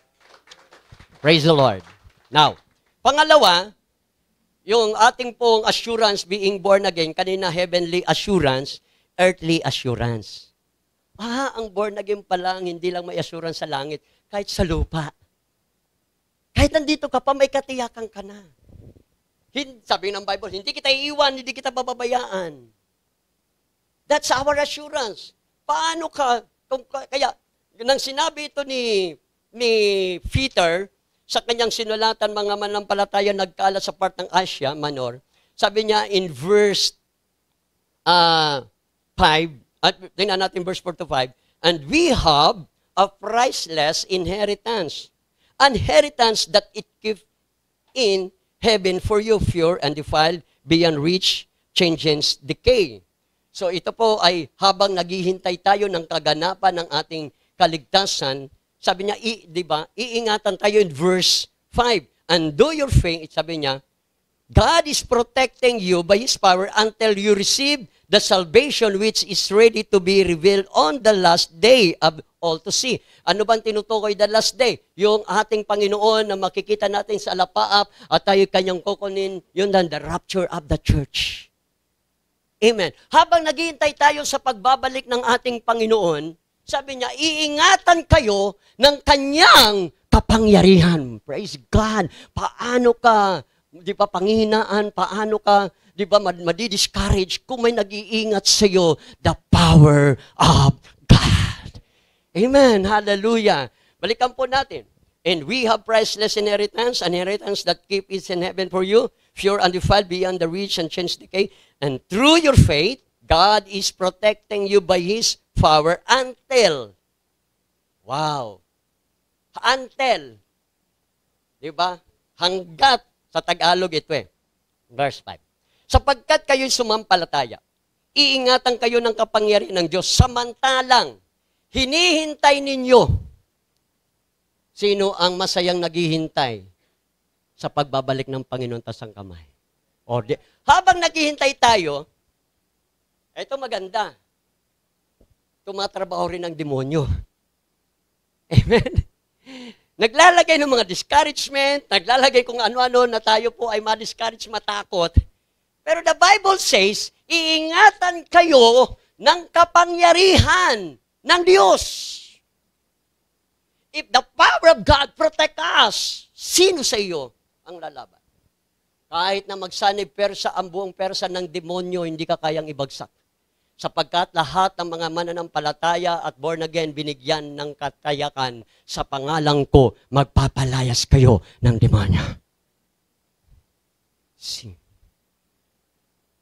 Praise the Lord. Now, pangalawa, yung ating pong assurance being born again, kanina heavenly assurance, earthly assurance. Ang born again pa lang, hindi lang may assurance sa langit, kahit sa lupa. Kahit nandito ka pa, may katiyakan ka na. Sabi ng Bible, hindi kita iiwan, hindi kita bababayaan. That's our assurance. Paano ka, kaya, nang sinabi ito ni Peter, sa kanyang sinulatan, mga manampalataya nagkalat sa part ng Asia Minor, sabi niya in verse 5, at tingnan natin verse 4 to 5, and we have a priceless inheritance, inheritance that it keep in heaven for you, pure and defiled, beyond reach, changes, decay. So ito po ay habang naghihintay tayo ng kaganapan ng ating kaligtasan, sabi niya, di ba, iingatan tayo in verse 5. And do your faith, sabi niya, God is protecting you by His power until you receive the salvation which is ready to be revealed on the last day of all to see. Ano bang tinutukoy the last day? Yung ating Panginoon na makikita natin sa alapaap at tayo kanyang kukunin, yun dan the rapture of the church. Amen. Habang naghihintay tayo sa pagbabalik ng ating Panginoon, sabi niya, iingatan kayo ng kanyang kapangyarihan. Praise God. Paano ka, di ba, panghihinaan, paano ka, di ba, madi-discourage kung may nag-iingat sa iyo, the power of God. Amen. Hallelujah. Balikan po natin. And we have priceless inheritance, an inheritance that keep is in heaven for you, pure and defiled beyond the reach and change decay. And through your faith, God is protecting you by His power until. Wow. Until. Di ba? Hanggat. Sa Tagalog ito eh. Verse 5. Sapagkat kayo'y sumampalataya, iingatan kayo ng kapangyarihan ng Diyos samantalang hinihintay ninyo. Sino ang masayang naghihintay sa pagbabalik ng Panginoon tasang kamay? Habang naghihintay tayo, ito maganda. Tumatrabaho rin ang demonyo. Amen? Naglalagay ng mga discouragement, naglalagay kung ano-ano na tayo po ay ma-discourage, matakot. Pero the Bible says, iingatan kayo ng kapangyarihan ng Diyos. If the power of God protect us, sino sa iyo ang lalaban? Kahit na magsanib Persa ang buong Persa ng demonyo, hindi ka kayang ibagsak. Sapagkat lahat ng mga mananampalataya at born again, binigyan ng katayakan sa pangalan ko, magpapalayas kayo ng demonyo. See?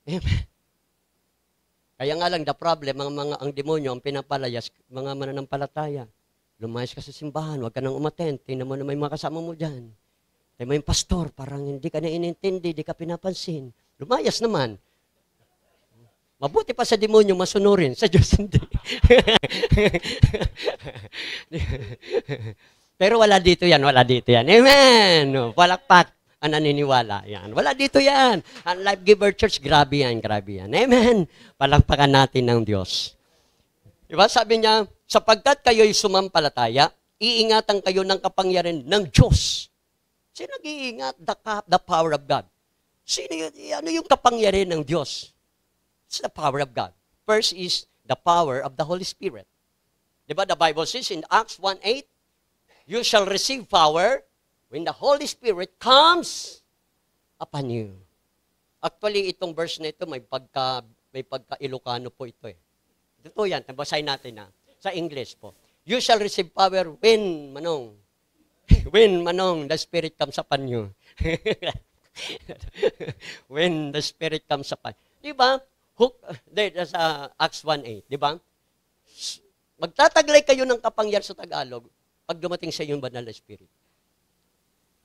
Amen. Kaya nga lang, the problem, ang demonyo, ang pinapalayas, mga mananampalataya. Lumayas ka sa simbahan, huwag ka nang umattend, tingnan mo na may mga kasama mo dyan. Tingnan mo yung pastor, parang hindi ka na inintindi, hindi ka pinapansin. Lumayas naman. Mabuti pa sa demonyo, masunurin. Sa Diyos, hindi. Pero wala dito yan, wala dito yan. Amen! Palakpak ang naniniwala. Yan. Wala dito yan. Ang Life Giver Church, grabe yan, grabe yan. Amen! Palakpakan natin ng Diyos. Diba? Sabi niya, sapagkat kayo'y sumampalataya, iingatan kayo ng kapangyarihan ng Diyos. Sino nag-iingat? The power of God. Sino yun? Ano yung kapangyarihan ng Diyos? It's the power of God. First is the power of the Holy Spirit. Diba the Bible says in Acts 1:8, you shall receive power when the Holy Spirit comes upon you. Actually, itong verse na ito, may pagka-Ilocano po ito eh. Ito yan, basahin natin na. Sa English po. You shall receive power when, the Spirit comes upon you. When the Spirit comes upon you. Diba? Sa Acts 1:8, di ba? Magtataglay kayo ng kapangyarihan sa Tagalog pag dumating sa iyong banal na Spirit.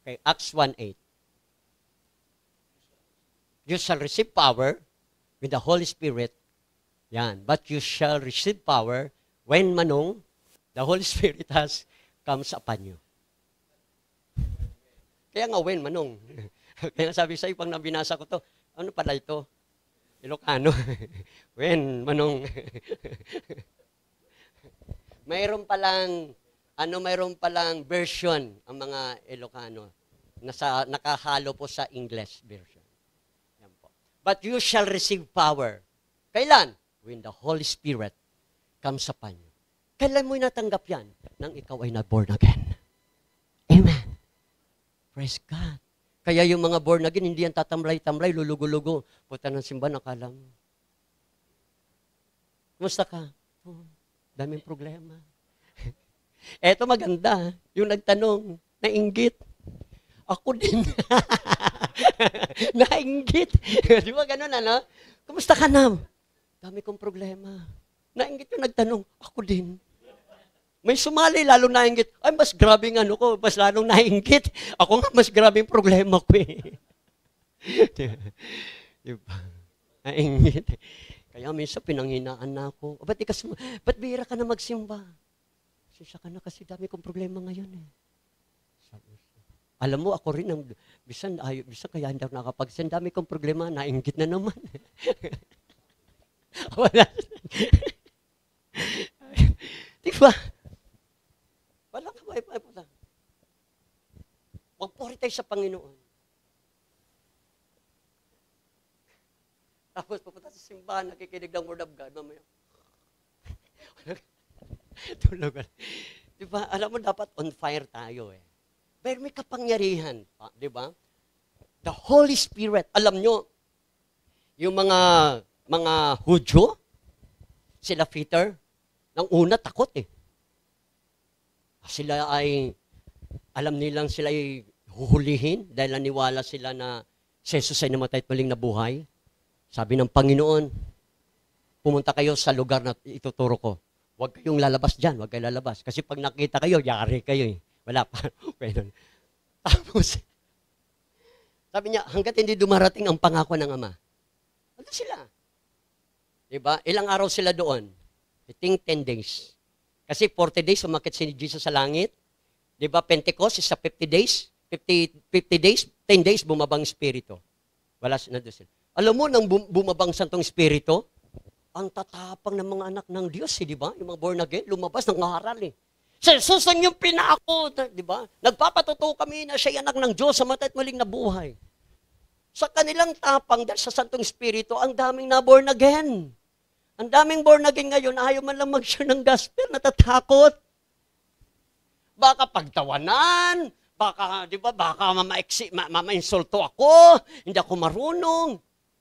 Okay, Acts 1:8. You shall receive power with the Holy Spirit. Yan. But you shall receive power when the Holy Spirit comes upon you. Kaya nga when Kaya sabi sa'yo, pag nabinasa ko to, ano pala ito? Ilocano. When, mayroon palang version ang mga Ilocano nakahalo po sa English version. Yan po. But you shall receive power. Kailan? When the Holy Spirit comes upon you. Kailan mo natanggap yan? Nang ikaw ay na-born again. Amen. Praise God. Kaya yung mga born again, hindi yan tatamlay-tamlay, lulugo-lugo. Punta ng simbahan, akala mo. Kumusta ka? Oh, daming problema. Eto maganda, yung nagtanong, nainggit. Ako din. Nainggit. Di ba ganun, ano? Kumusta ka na? Dami kong problema. Nainggit yung nagtanong, ako din. May sumali, lalo nainggit. Ay, mas grabing ano ko, mas lalong nainggit. Ako nga, mas grabing problema ko eh. Di ba? Nainggit. Kaya minsan pinanghinaan na ako. Ba't bihira ka na magsimba? Sisa ka na kasi dami kong problema ngayon eh. Alam mo, ako rin, bisan kaya hindi ako nakapagsin, dami kong problema, nainggit na naman. Wala. Di ba? Wala ka ba? Magpuri tayo sa Panginoon. Tapos pupunta sa simbahan, nakikinig ng Word of God, mamaya. Tulog. Di ba? Alam mo, dapat on fire tayo eh. Pero may kapangyarihan, di ba? The Holy Spirit. Alam nyo, yung mga Hudyo, sila Peter, nang una takot eh. Sila ay, alam nilang sila ay huhulihin dahil naniwala sila na si Jesus ay namatay at maling nabuhay. Sabi ng Panginoon, pumunta kayo sa lugar na ituturo ko. Huwag kayong lalabas dyan, huwag kayong lalabas. Kasi pag nakita kayo, yari kayo eh. Wala pa. Tapos, sabi niya, hanggat hindi dumarating ang pangako ng Ama. Ano sila? Diba? Ilang araw sila doon? I think 10 days. Kasi 40 days, umakit si Jesus sa langit. Diba? Pentecost is sa 50 days. 50 days, 10 days, bumabang Espiritu. Wala na doon sila. Alam mo, nang bumabang Santong Espiritu, ang tatapang ng mga anak ng Diyos, di ba? Yung mga born again, lumabas ng ngaral eh. Si Jesus ang yung pinako, di ba? Nagpapatuto kami na siya anak ng Diyos sa matay at maling nabuhay. Sa kanilang tapang dahil sa Santong Espiritu, ang daming na born again. Ang daming born again ngayon, ayaw man lang mag-share ng gospel, natatakot. Baka pagtawanan, baka, di ba, baka mama-insulto ako, hindi ako marunong.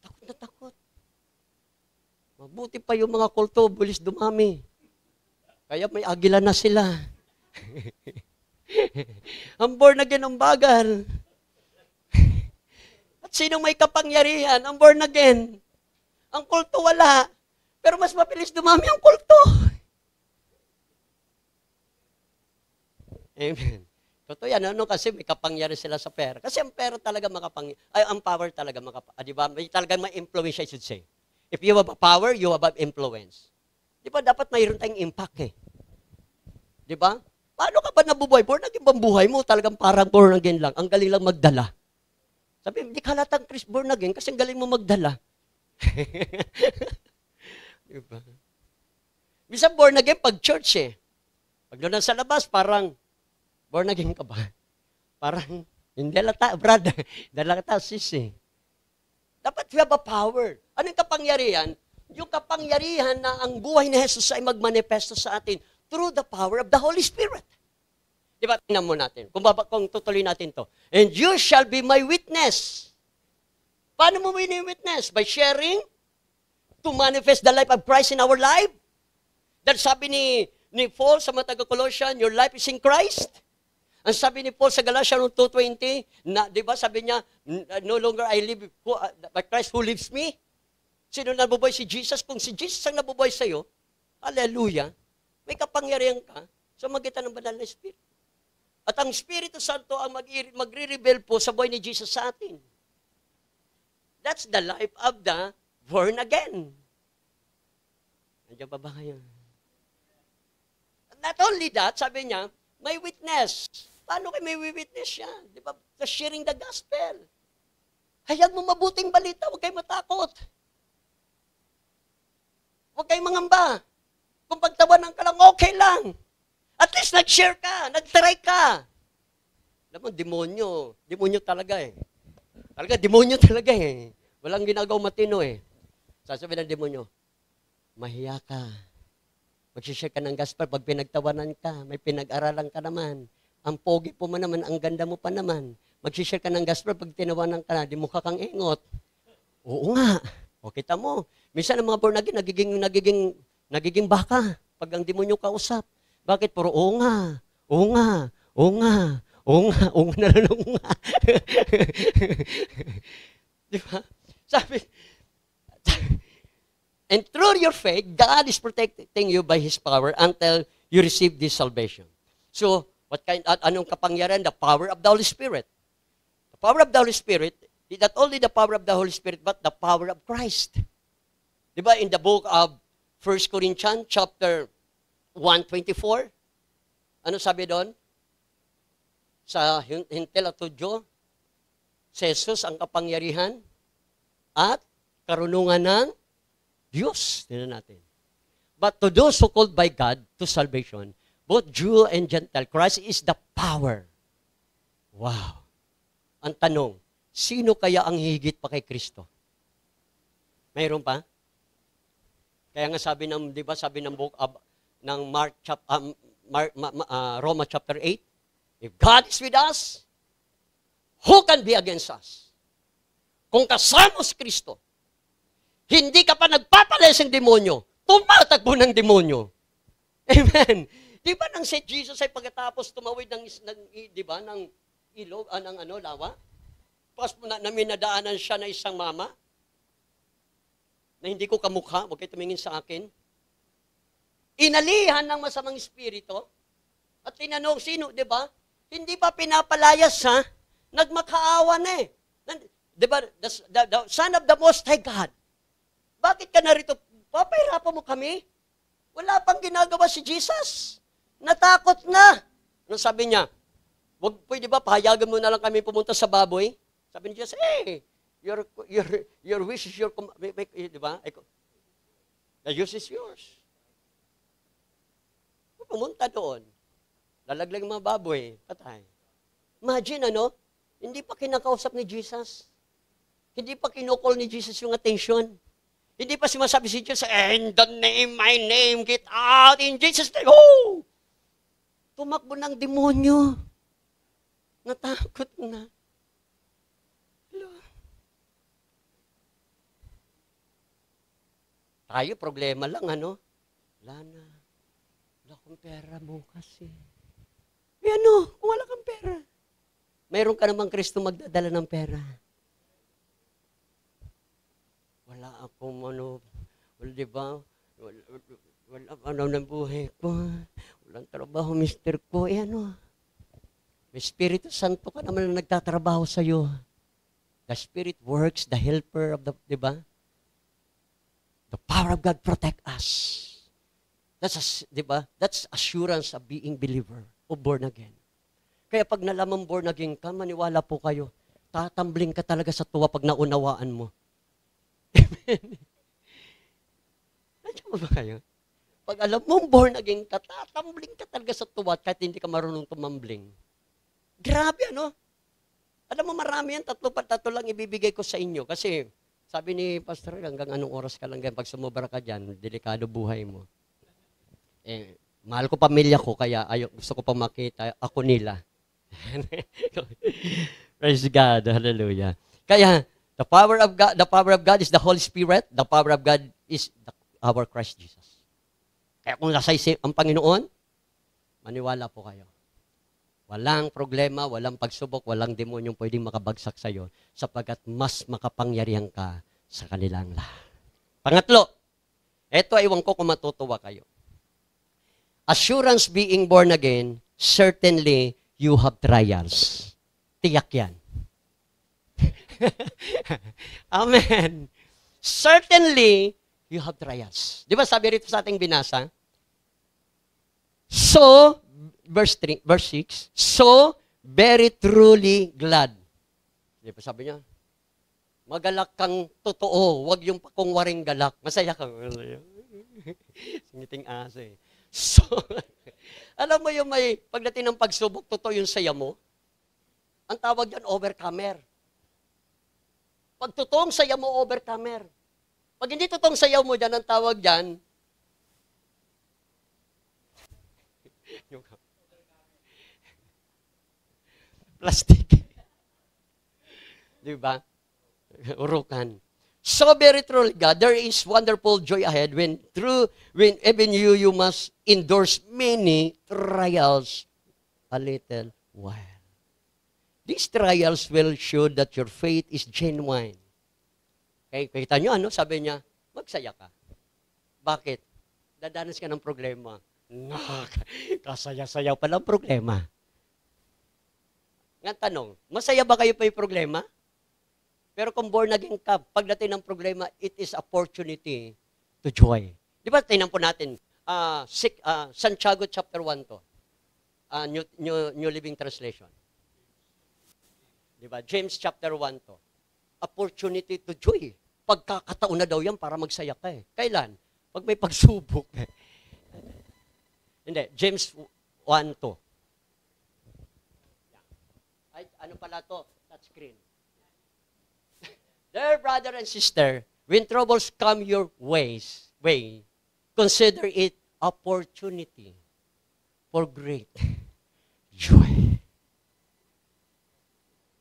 Takot na takot. Mabuti pa yung mga kulto, bulis dumami. Kaya may agila na sila. Ang born again ang bagal. At sino may kapangyarihan? Ang born again. Ang kulto wala. Pero mas mabilis dumami ang kulto. Amen. Totoo yan, ano? Kasi may kapangyarihan sila sa pera. Kasi ang pera talaga ang power talaga di ba? May talaga may influence, I should say. If you have a power, you have influence. Di ba, dapat mayroon tayong impact eh. Di ba? Paano ka ba nabubuhay? Born again bang buhay mo? Talagang parang born again lang. Ang galing lang magdala. Sabi, hindi ka halatang born again kasi ang galing mo magdala. Di ba? Bisa born again pag church eh. Pag doon sa labas, parang born again ka ba? Parang, hindi halata, brother. Hindi halata, sis eh. Dapat we have a power. Anong kapangyarihan? Yung kapangyarihan na ang buhay ni Jesus ay magmanifesto sa atin through the power of the Holy Spirit. Di ba? Tingnan mo natin. Kung tutuloy natin to. And you shall be my witness. Paano mo witness? By sharing to manifest the life of Christ in our life. Dahil sabi ni Paul sa mga taga-Colossian, your life is in Christ. Ang sabi ni Paul sa Galatians 2:20, di ba sabi niya, no longer I live, but Christ who lives me. Sino nabubuhay? Si Jesus. Kung si Jesus ang nabubuhay sa'yo, hallelujah, may kapangyarihan ka sa magitan ng banal na Espiritu. At ang Espiritu Santo ang magre-reveal po sa buhay ni Jesus sa atin. That's the life of the born again. Nandiyan pa ba kayo? Not only that, sabi niya, may witness. Paano kayo may witness yan? Di ba? The sharing the gospel. Hayag mo mabuting balita, huwag kayo matakot. Huwag kayo mangamba. Kung pagtawanan ka lang, okay lang. At least nag-share ka, nag-try ka. Alam mo, demonyo. Demonyo talaga eh. Talaga, demonyo talaga eh. Walang ginagawa matino eh. Sasabihin ng demonyo, mahiya ka. Mag-share ka ng gospel, pag pinagtawanan ka, may pinag-aralan ka naman. Ang pogi po mo naman, ang ganda mo pa naman. Mag-share ka ng gospel, pag tinawanan ka na, di mukha kang ingot. Oo nga. O kita mo. Minsan ang mga born again, nagiging baka pag ang demonyo kausap. Bakit? Puro oo nga. Oo nga. Oo nga. Oo nga. Oo nga na lang. Oo nga. Di ba? Sabi, and through your faith, God is protecting you by His power until you receive this salvation. So, anong kapangyarihan? The power of the Holy Spirit. The power of the Holy Spirit, not only the power of the Holy Spirit, but the power of Christ. Diba, in the book of 1 Corinthians, chapter 1:24, ano sabi doon? Sa Hintil at Tudyo, si Jesus ang kapangyarihan at karunungan ng Diyos. Tingnan natin. But to those who called by God to salvation, both Jew and Gentile, Christ is the power. Wow. Ang tanong, sino kaya ang higit pa kay Kristo? Mayroon pa? Kaya nga sabi ng, di ba, sabi ng book of, ng Roma chapter 8, if God is with us, who can be against us? Kung kasama si Kristo, hindi ka pa nagpapalayas ng demonyo, tumatakbo ng demonyo. Amen. Di ba nang si Jesus ay pagkatapos tumawid di ba, ng ilog, ng lawa? Tapos na minadaanan siya na isang mama, na hindi ko kamukha, huwag kayo tumingin sa akin. Inalihan ng masamang espiritu, at tinanong, sino, di ba? Hindi pa pinapalayas, ha? Nagmakaawa na eh. Di ba, the Son of the Most High God. Bakit ka narito? Papahirapan mo kami? Wala pang ginagawa si Jesus. Natakot na. Ano sabi niya? Pwede ba, pahayagan mo na lang kami pumunta sa baboy? Sabi ni Jesus, your wish is your, di ba? The use is yours. Pumunta doon. Lalaglag mga baboy, patay. Imagine, hindi pa kinakausap ni Jesus. Hindi pa kinukol ni Jesus yung attention. Hindi pa sumasabi si Jesus, in the name, my name, get out in Jesus' name. Oh! Tumakbo ng demonyo. Natakot na. Tayo, problema lang, Wala na. Wala akong pera bukas eh. Kung wala kang pera. Mayroon ka namang Kristo magdadala ng pera. Wala akong di ba? Wala ng buhay ko. Walang trabaho, mister ko. May Espiritu Santo ka naman na nagtatrabaho sa'yo. The Spirit works, the helper of di ba? The power of God protect us. Di ba? That's assurance of being believer o born again. Kaya pag nalamang born again ka, maniwala po kayo, tatambling ka talaga sa tuwa pag naunawaan mo. Amen. Nandiyan ba kayo? Pag alam mong born again ka, tatambling ka talaga sa tuwa kahit hindi ka marunong tumambling. Grabe, Alam mo, marami yan. Tatlo lang ibibigay ko sa inyo. Kasi, sabi ni Pastor, hanggang anong oras ka lang ganyan. Pag sumobra ka dyan, delikado buhay mo. Mahal ko pamilya ko, kaya gusto ko pa makita ako nila. Praise God. Hallelujah. Kaya, the power of God is the Holy Spirit. The power of God is our Christ Jesus. Kaya kung nasa ang Panginoon, maniwala po kayo. Walang problema, walang pagsubok, walang demonyong pwedeng makabagsak sa iyo sapagkat mas makapangyarihan ka sa kanilang lahat. Pangatlo, eto iwan ko kung matutuwa kayo. Assurance being born again, certainly you have trials. Tiyak yan. Amen. Certainly, you have trials. Di ba sabi rito sa ating binasa? So, verse 6, so very truly glad. Di ba sabi niya? Magalak kang totoo, wag yung pakungwaring galak. Masaya kang. Singiting aso eh. So, alam mo yung pagdating ng pagsubok, totoo yung saya mo? Ang tawag dyan, overcomer. Pag totoong saya mo, overcomer. Pag hindi totoong sayaw mo dyan, ang tawag dyan, plastic. Di ba? Urukan. So very truly, God, there is wonderful joy ahead when even you must endorse many trials a little while. These trials will show that your faith is genuine. Okay, kita nyo, sabi niya, magsaya ka. Bakit? Dadanas ka ng problema. Kasaya-sayaw pa lang problema. Nga tanong, masaya ba kayo pa yung problema? Pero kung born again ka, pagdating ng problema, it is opportunity to joy. Di ba, tingnan po natin, Santiago chapter 1 to, New Living Translation. Di ba, James chapter 1 to, opportunity to joy. Pagkakataon na daw yan para magsaya ka eh. Kailan? Pag may pagsubok eh. Hindi, James 1 to. Ay, ano pala to? Touchscreen. Dear brother and sister, when troubles come your way, consider it opportunity for great joy.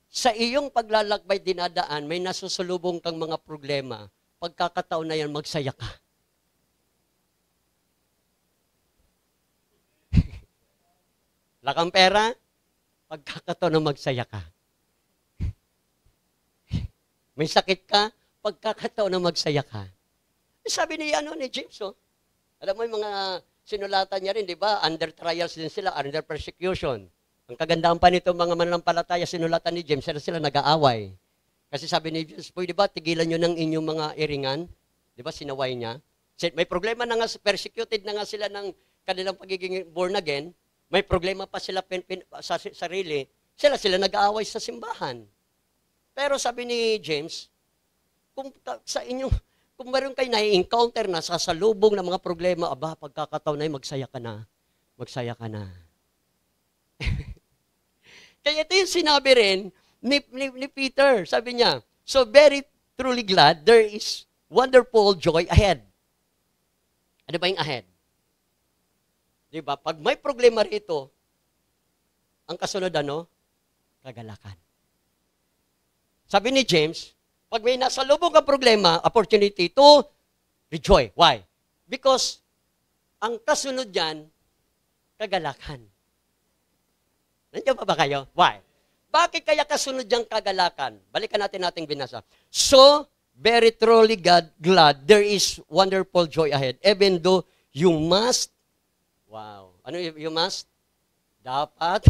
Sa iyong paglalakbay dinadaan, may nasusulubong kang mga problema. Pagkakataon na yan, magsaya ka. Wala kang pera, pagkakataon na magsaya ka. May sakit ka, pagkakataon na magsaya ka. Sabi ni James, alam mo yung mga sinulatan niya rin, di ba? Under trials din sila, under persecution. Ang kagandahan pa nito, mga mananampalataya, sinulatan ni James, sila nag-aaway. Kasi sabi ni James, pwede ba, tigilan nyo ng inyong mga iringan? Di ba, sinaway niya. May problema na nga, persecuted na nga sila ng kanilang pagiging born again. May problema pa sila sa sarili. Sila nag-aaway sa simbahan. Pero sabi ni James, kung meron kayo na-encounter na sa salubong ng mga problema, pagkakataon na magsaya ka na. Magsaya ka na. Kaya ito yung sinabi rin ni Peter. Sabi niya, so very truly glad, there is wonderful joy ahead. Ano ba yung ahead? Diba? Pag may problema rito, ang kasunod kagalakan. Sabi ni James, pag may nasa lubong ka problema, opportunity to rejoice. Why? Because ang kasunod yan, kagalakan. Nandiyan pa ba kayo? Why? Bakit kaya kasunod yung kagalakan? Balikan nating binasa. So, very truly glad, there is wonderful joy ahead, even though you must, ano you must? Dapat.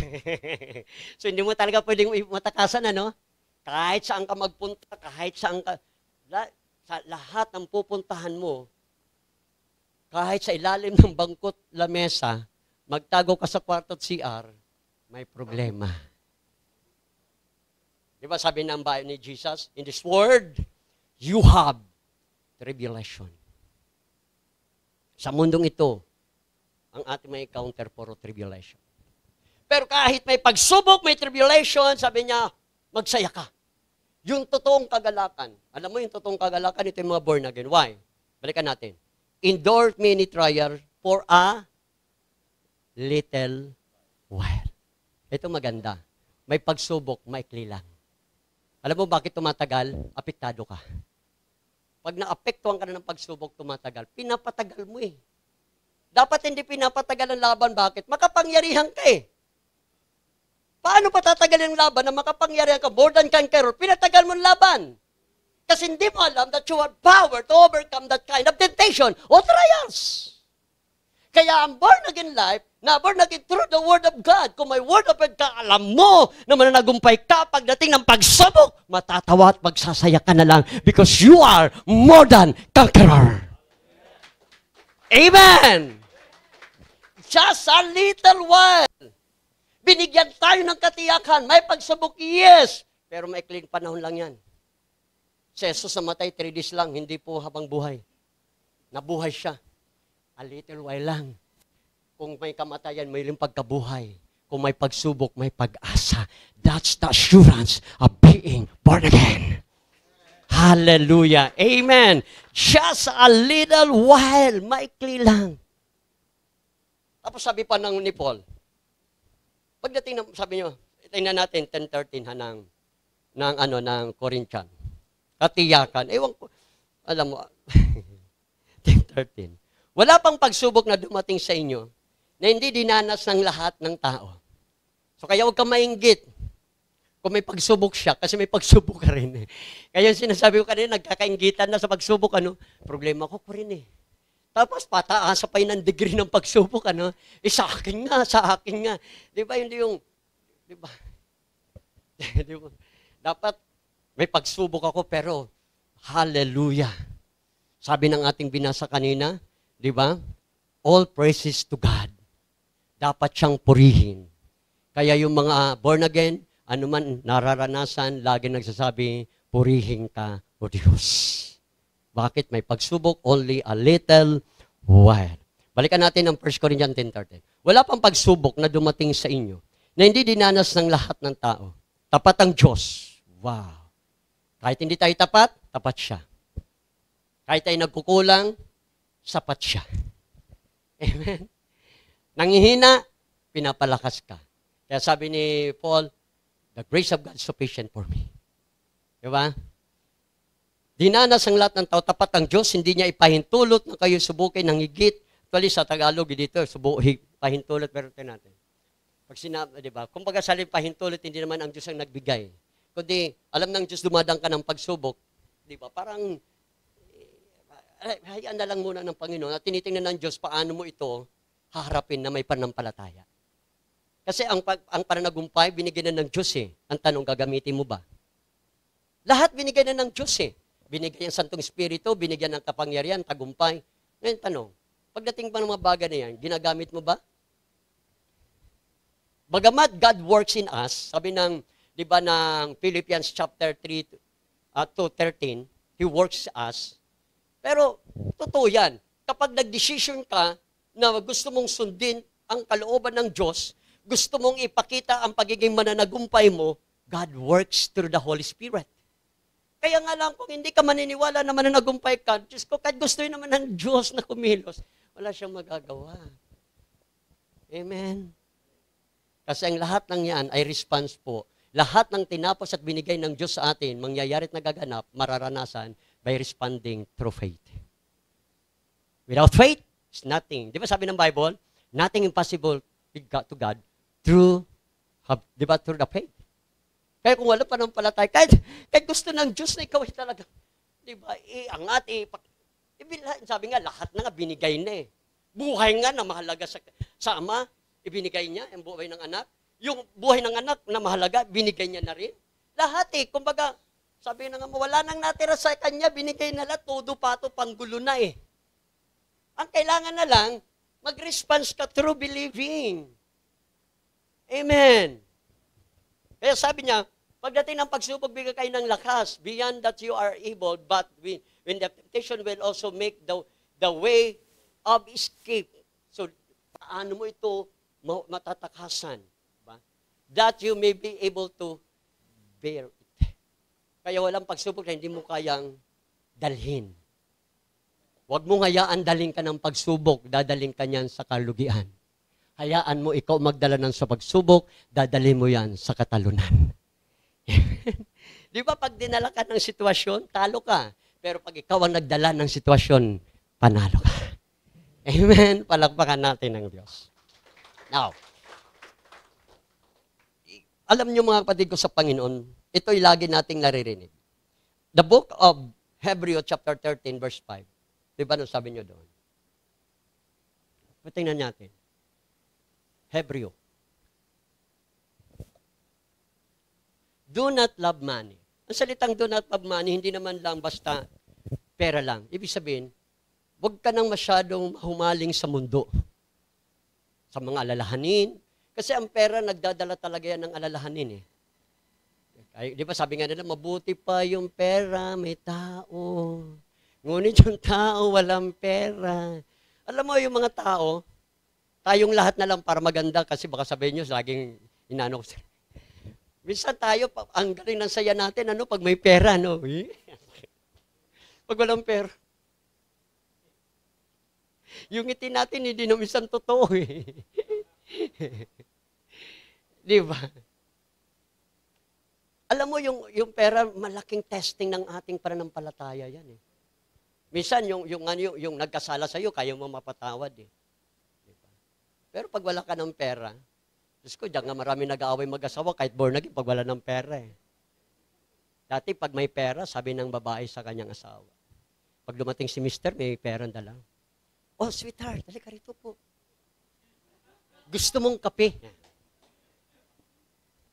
So, hindi mo talaga pwedeng matakasan, Kahit saan ka magpunta, kahit saan ka, sa lahat ng pupuntahan mo, kahit sa ilalim ng bangkot lamesa, magtago ka sa kwarto at CR, may problema. Di ba sabi ng bayan ni Jesus, in this world, you have tribulation. Sa mundong ito, ang ating may counter for tribulation. Pero kahit may pagsubok, may tribulation, sabi niya, magsaya ka. Yung totoong kagalakan. Alam mo yung totoong kagalakan, ito yung mga born again. Why? Balikan natin. Endure many trials for a little while. Ito maganda. May pagsubok, maikli lang. Alam mo bakit tumatagal? Apektado ka. Pag naapektuhan ka na ng pagsubok, tumatagal. Pinapatagal mo eh. Dapat hindi pinapatagal ang laban. Bakit? Makapangyarihan ka eh. Paano patatagalin ang laban na makapangyarihan ka? More than conqueror, pinatagal mo ang laban. Kasi hindi mo alam that you have power to overcome that kind of temptation or trials. Kaya ang born again life, na born again through the Word of God, kung may Word of God ka, alam mo na mananagumpay ka pagdating ng pagsubok, matatawa at magsasaya ka na lang because you are more than conqueror. Amen! Just a little while. Binigyan tayo ng katiyakan. May pagsubok, yes. Pero maikling panahon lang yan. Si Jesus namatay 3 days lang, hindi po habang buhay. Nabuhay siya. A little while lang. Kung may kamatayan, may pagkabuhay. Kung may pagsubok, may pag-asa. That's the assurance of being born again. Hallelujah. Amen. Just a little while. Maikli lang. Tapos sabi pa ni Paul, pagdating ng, sabi nyo, tingnan natin, 10:13 ng ng Corinthian. Katiyakan. Ewan ko, alam mo, 10:13. Wala pang pagsubok na dumating sa inyo na hindi dinanas ng lahat ng tao. So kaya huwag kang mainggit kung may pagsubok siya, kasi may pagsubok ka rin. Kaya yung sinasabi ko kanina, nagkakainggitan na sa pagsubok, problema ko rin eh. Tapos pataasa pa yun ng degree ng pagsubok, sa akin nga. Di ba, hindi yung, di ba? Dapat may pagsubok ako, pero hallelujah. Sabi ng ating binasa kanina, di ba? All praises to God. Dapat siyang purihin. Kaya yung mga born again, anuman nararanasan, lagi nagsasabi, purihin ka, O Diyos. Bakit? May pagsubok, only a little while. Balikan natin ang 1 Corinthians 10:13. Wala pang pagsubok na dumating sa inyo na hindi dinanas ng lahat ng tao. Tapat ang Diyos. Wow. Kahit hindi tayo tapat, tapat siya. Kahit tayo nagkukulang, sapat siya. Amen. Nangihina, pinapalakas ka. Kaya sabi ni Paul, the grace of God is sufficient for me. Diba? Dinanas ang lahat ng tao, tapat ang Diyos, hindi niya ipahintulot na kayo subukin ng higit. Actually, sa Tagalog, dito, pahintulot, pero natin. Pag sinabi, di ba? Kung pagkasaling pahintulot, hindi naman ang Diyos ang nagbigay. Kundi, alam ng Diyos, dumadang ka ng pagsubok. Di ba? Parang, hayaan na lang muna ng Panginoon at tinitingnan ng Diyos, paano mo ito haharapin na may pananampalataya. Kasi ang pananagumpay, binigyan na ng Diyos eh. Ang tanong, gagamitin mo ba? Lahat binigyan na ng Diyos eh. Binigyan ng Santong Espiritu, binigyan ng kapangyarihan, tagumpay. Ngayon tanong, pagdating pa ng mga bagay na yan, ginagamit mo ba? Bagamat God works in us, sabi ng, di ba ng Philippians chapter 3 to 13, He works us. Pero, totoo yan. Kapag nag-decision ka na gusto mong sundin ang kalooban ng Diyos, gusto mong ipakita ang pagiging mananagumpay mo, God works through the Holy Spirit. Kaya nga lang, kung hindi ka maniniwala na mananagumpay ka, Diyos ko, kahit gusto yun naman ng Diyos na kumilos, wala siyang magagawa. Amen. Kasi ang lahat ng yan ay response po. Lahat ng tinapos at binigay ng Diyos sa atin, mangyayari at nagaganap, mararanasan by responding through faith. Without faith, it's nothing. Di ba sabi ng Bible? Nothing impossible to God through the faith. Kaya kung wala pa ng palatay, kahit gusto ng Diyos na ikaw ay talaga, di ba, iangat, sabi nga, lahat na nga binigay na eh. Buhay nga na mahalaga sa Ama, ibinigay niya, ang buhay ng anak. Yung buhay ng anak na mahalaga, binigay niya na rin. Lahat eh, kumbaga, sabi na nga, wala nang natira sa kanya, binigay na lahat, todo pato, panggulo na eh. Ang kailangan na lang, mag-response ka through believing. Amen. Kaya sabi niya, pagdating ng pagsubok, bigyan kayo ng lakas, beyond that you are able, but when the temptation will also make the way of escape. So, paano mo ito matatakasan? Diba? That you may be able to bear it. Kaya walang pagsubok na hindi mo kayang dalhin. Huwag mo hayaan dalhin ka ng pagsubok, dadalhin ka niyan sa kalugian. Hayaan mo ikaw magdala ng sa pagsubok, dadalhin mo yan sa katalunan. Di ba pag dinala ka ng sitwasyon, talo ka. Pero pag ikaw ang nagdala ng sitwasyon, panalo ka. Amen? Palakpakan natin ng Diyos. Now, alam niyo mga kapatid ko sa Panginoon, ito'y lagi nating naririnig. The book of Hebrews chapter 13 verse 5. Di ba nung sabi niyo doon? Tingnan natin. Hebreo. Do not love money. Ang salitang do not love money, hindi naman lang basta pera lang. Ibig sabihin, huwag ka nang masyadong humaling sa mundo. Sa mga alalahanin. Kasi ang pera, nagdadala talaga yan ng alalahanin eh. Ay, di ba sabi nga nila, mabuti pa yung pera, may tao. Ngunit yung tao, walang pera. Alam mo, yung mga tao, tayong lahat na lang para maganda kasi baka sabihin nyo, laging inaano ko. Minsan tayo, ang galing ng saya natin, pag may pera, no? Pag walang pera. Yung ngiti natin, hindi na minsan totoo eh. Di ba? Alam mo, yung pera, malaking testing ng ating pananampalataya yan eh. Minsan, yung nagkasala sa'yo, kaya mo mapatawad eh. Diba? Pero pag wala ka ng pera, Diyos ko, diyan nga marami nag-aaway mag-asawa, kahit born again, pag wala ng pera eh. Dati, pag may pera, sabi ng babae sa kanyang asawa. Pag dumating si mister, may pera dala. Oh, sweetheart, halika rito po. Gusto mong kape?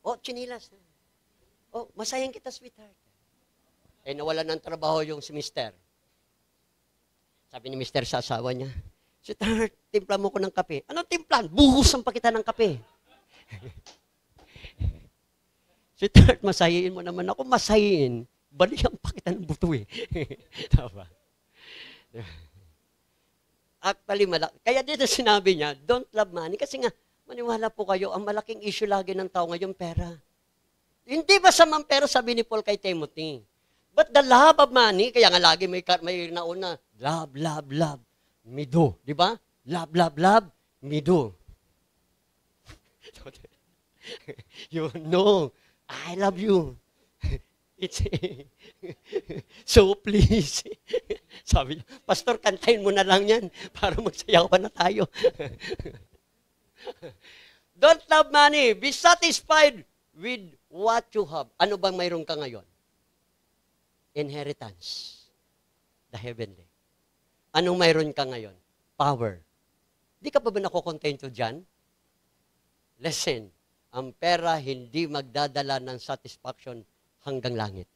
Oh, chinilas. Oh, masayang kita, sweetheart. Eh, nawalan ng trabaho yung si mister. Sabi ni mister sa asawa niya, sweetheart, timpla mo ko ng kape. Anong timplan? Buhusan pa kita ng kape. Sweetheart, masahiin mo naman ako. Masahiin. Balihan pa kita ng buto eh. Tama. Actually, kaya dito sinabi niya, don't love money. Kasi nga, maniwala po kayo, ang malaking issue lagi ng tao ngayon, pera. Hindi ba sa pera, sabi ni Paul kay Timothy. But the love of money, kaya nga lagi may nauna, love, love, love, me do. Di ba? Love, love, love, me do. You know, I love you. It's so please. Sabi niya, Pastor, kantahin mo na lang yan para magsayawan na tayo. Don't love money. Be satisfied with what you have. Ano bang mayroon ka ngayon? Inheritance. The heavenly. Anong mayroon ka ngayon? Power. Di ka pa ba nakokontento dyan? Listen, ang pera hindi magdadala ng satisfaction hanggang langit.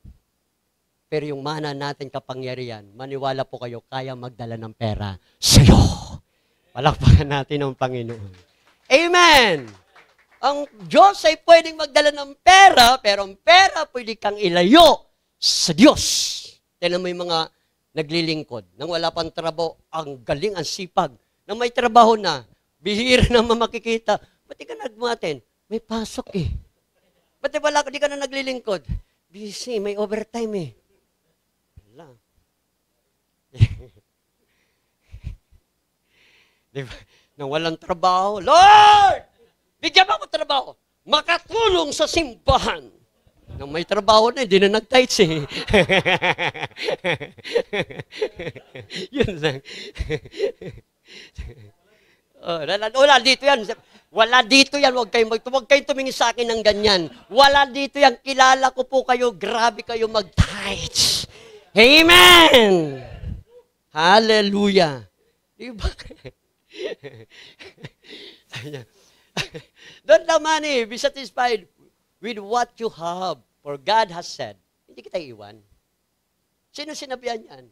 Pero yung mana natin kapangyarihan, maniwala po kayo, kaya magdala ng pera sa'yo. Palakpakan natin ang Panginoon. Amen! Ang Diyos ay pwedeng magdala ng pera, pero ang pera pwede kang ilayo sa Diyos. Tignan mo yung mga naglilingkod. Nang wala pang trabaho, ang galing, ang sipag. Nang may trabaho na, bihira naman makikita. Ba't di ka nagmaten? May pasok eh. Ba't di ka na naglilingkod? Busy, may overtime eh. Wala. Diba? Nang walang trabaho, Lord! Bigyan mo ako trabaho. Makatulong sa simbahan. Nang may trabaho na, hindi na nag-tights eh. Yun lang. Wala dito yan. Wala dito yan. Huwag kayong tumingin sa akin ng ganyan. Wala dito yan. Kilala ko po kayo. Grabe kayo mag-tights. Amen! Hallelujah! Diba? Don't love money. Be satisfied with what you have. For God has said, hindi kita iwan. Sino sinabihan yan?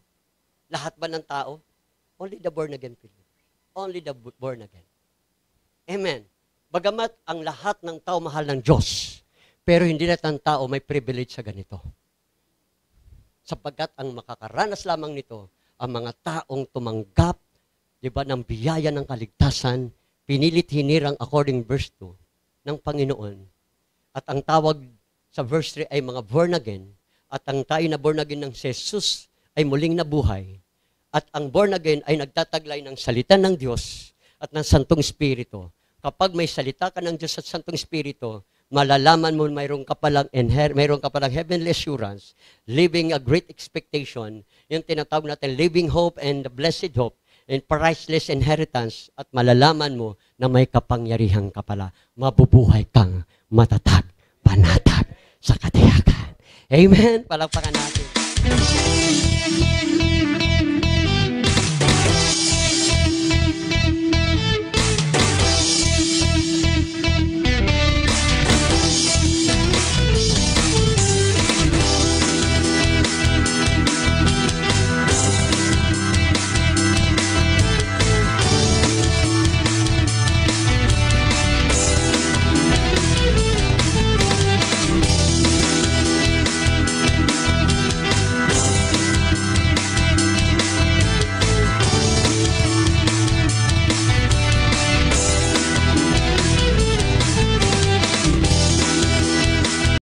Lahat ba ng tao? Only the born again people. Only the born again. Amen. Bagamat ang lahat ng tao mahal ng Diyos, pero hindi lahat ng tao may privilege sa ganito. Sapagkat ang makakaranas lamang nito, ang mga taong tumanggap, di ba, ng biyaya ng kaligtasan, pinilit hinirang according verse 2 ng Panginoon. At ang tawag sa verse 3 ay mga born again, at ang tayo na born again ng Jesus ay muling nabuhay. At ang born again ay nagtataglay ng salita ng Diyos at ng Santong Espiritu. Kapag may salita ka ng Diyos at Santong Espiritu, malalaman mo mayroon ka palang heavenly assurance, living a great expectation, yung tinatawag natin living hope and the blessed hope, and priceless inheritance, at malalaman mo na may kapangyarihang ka pala. Mabubuhay kang matatag, panatag sa katiyakan. Amen? Palakpakan natin.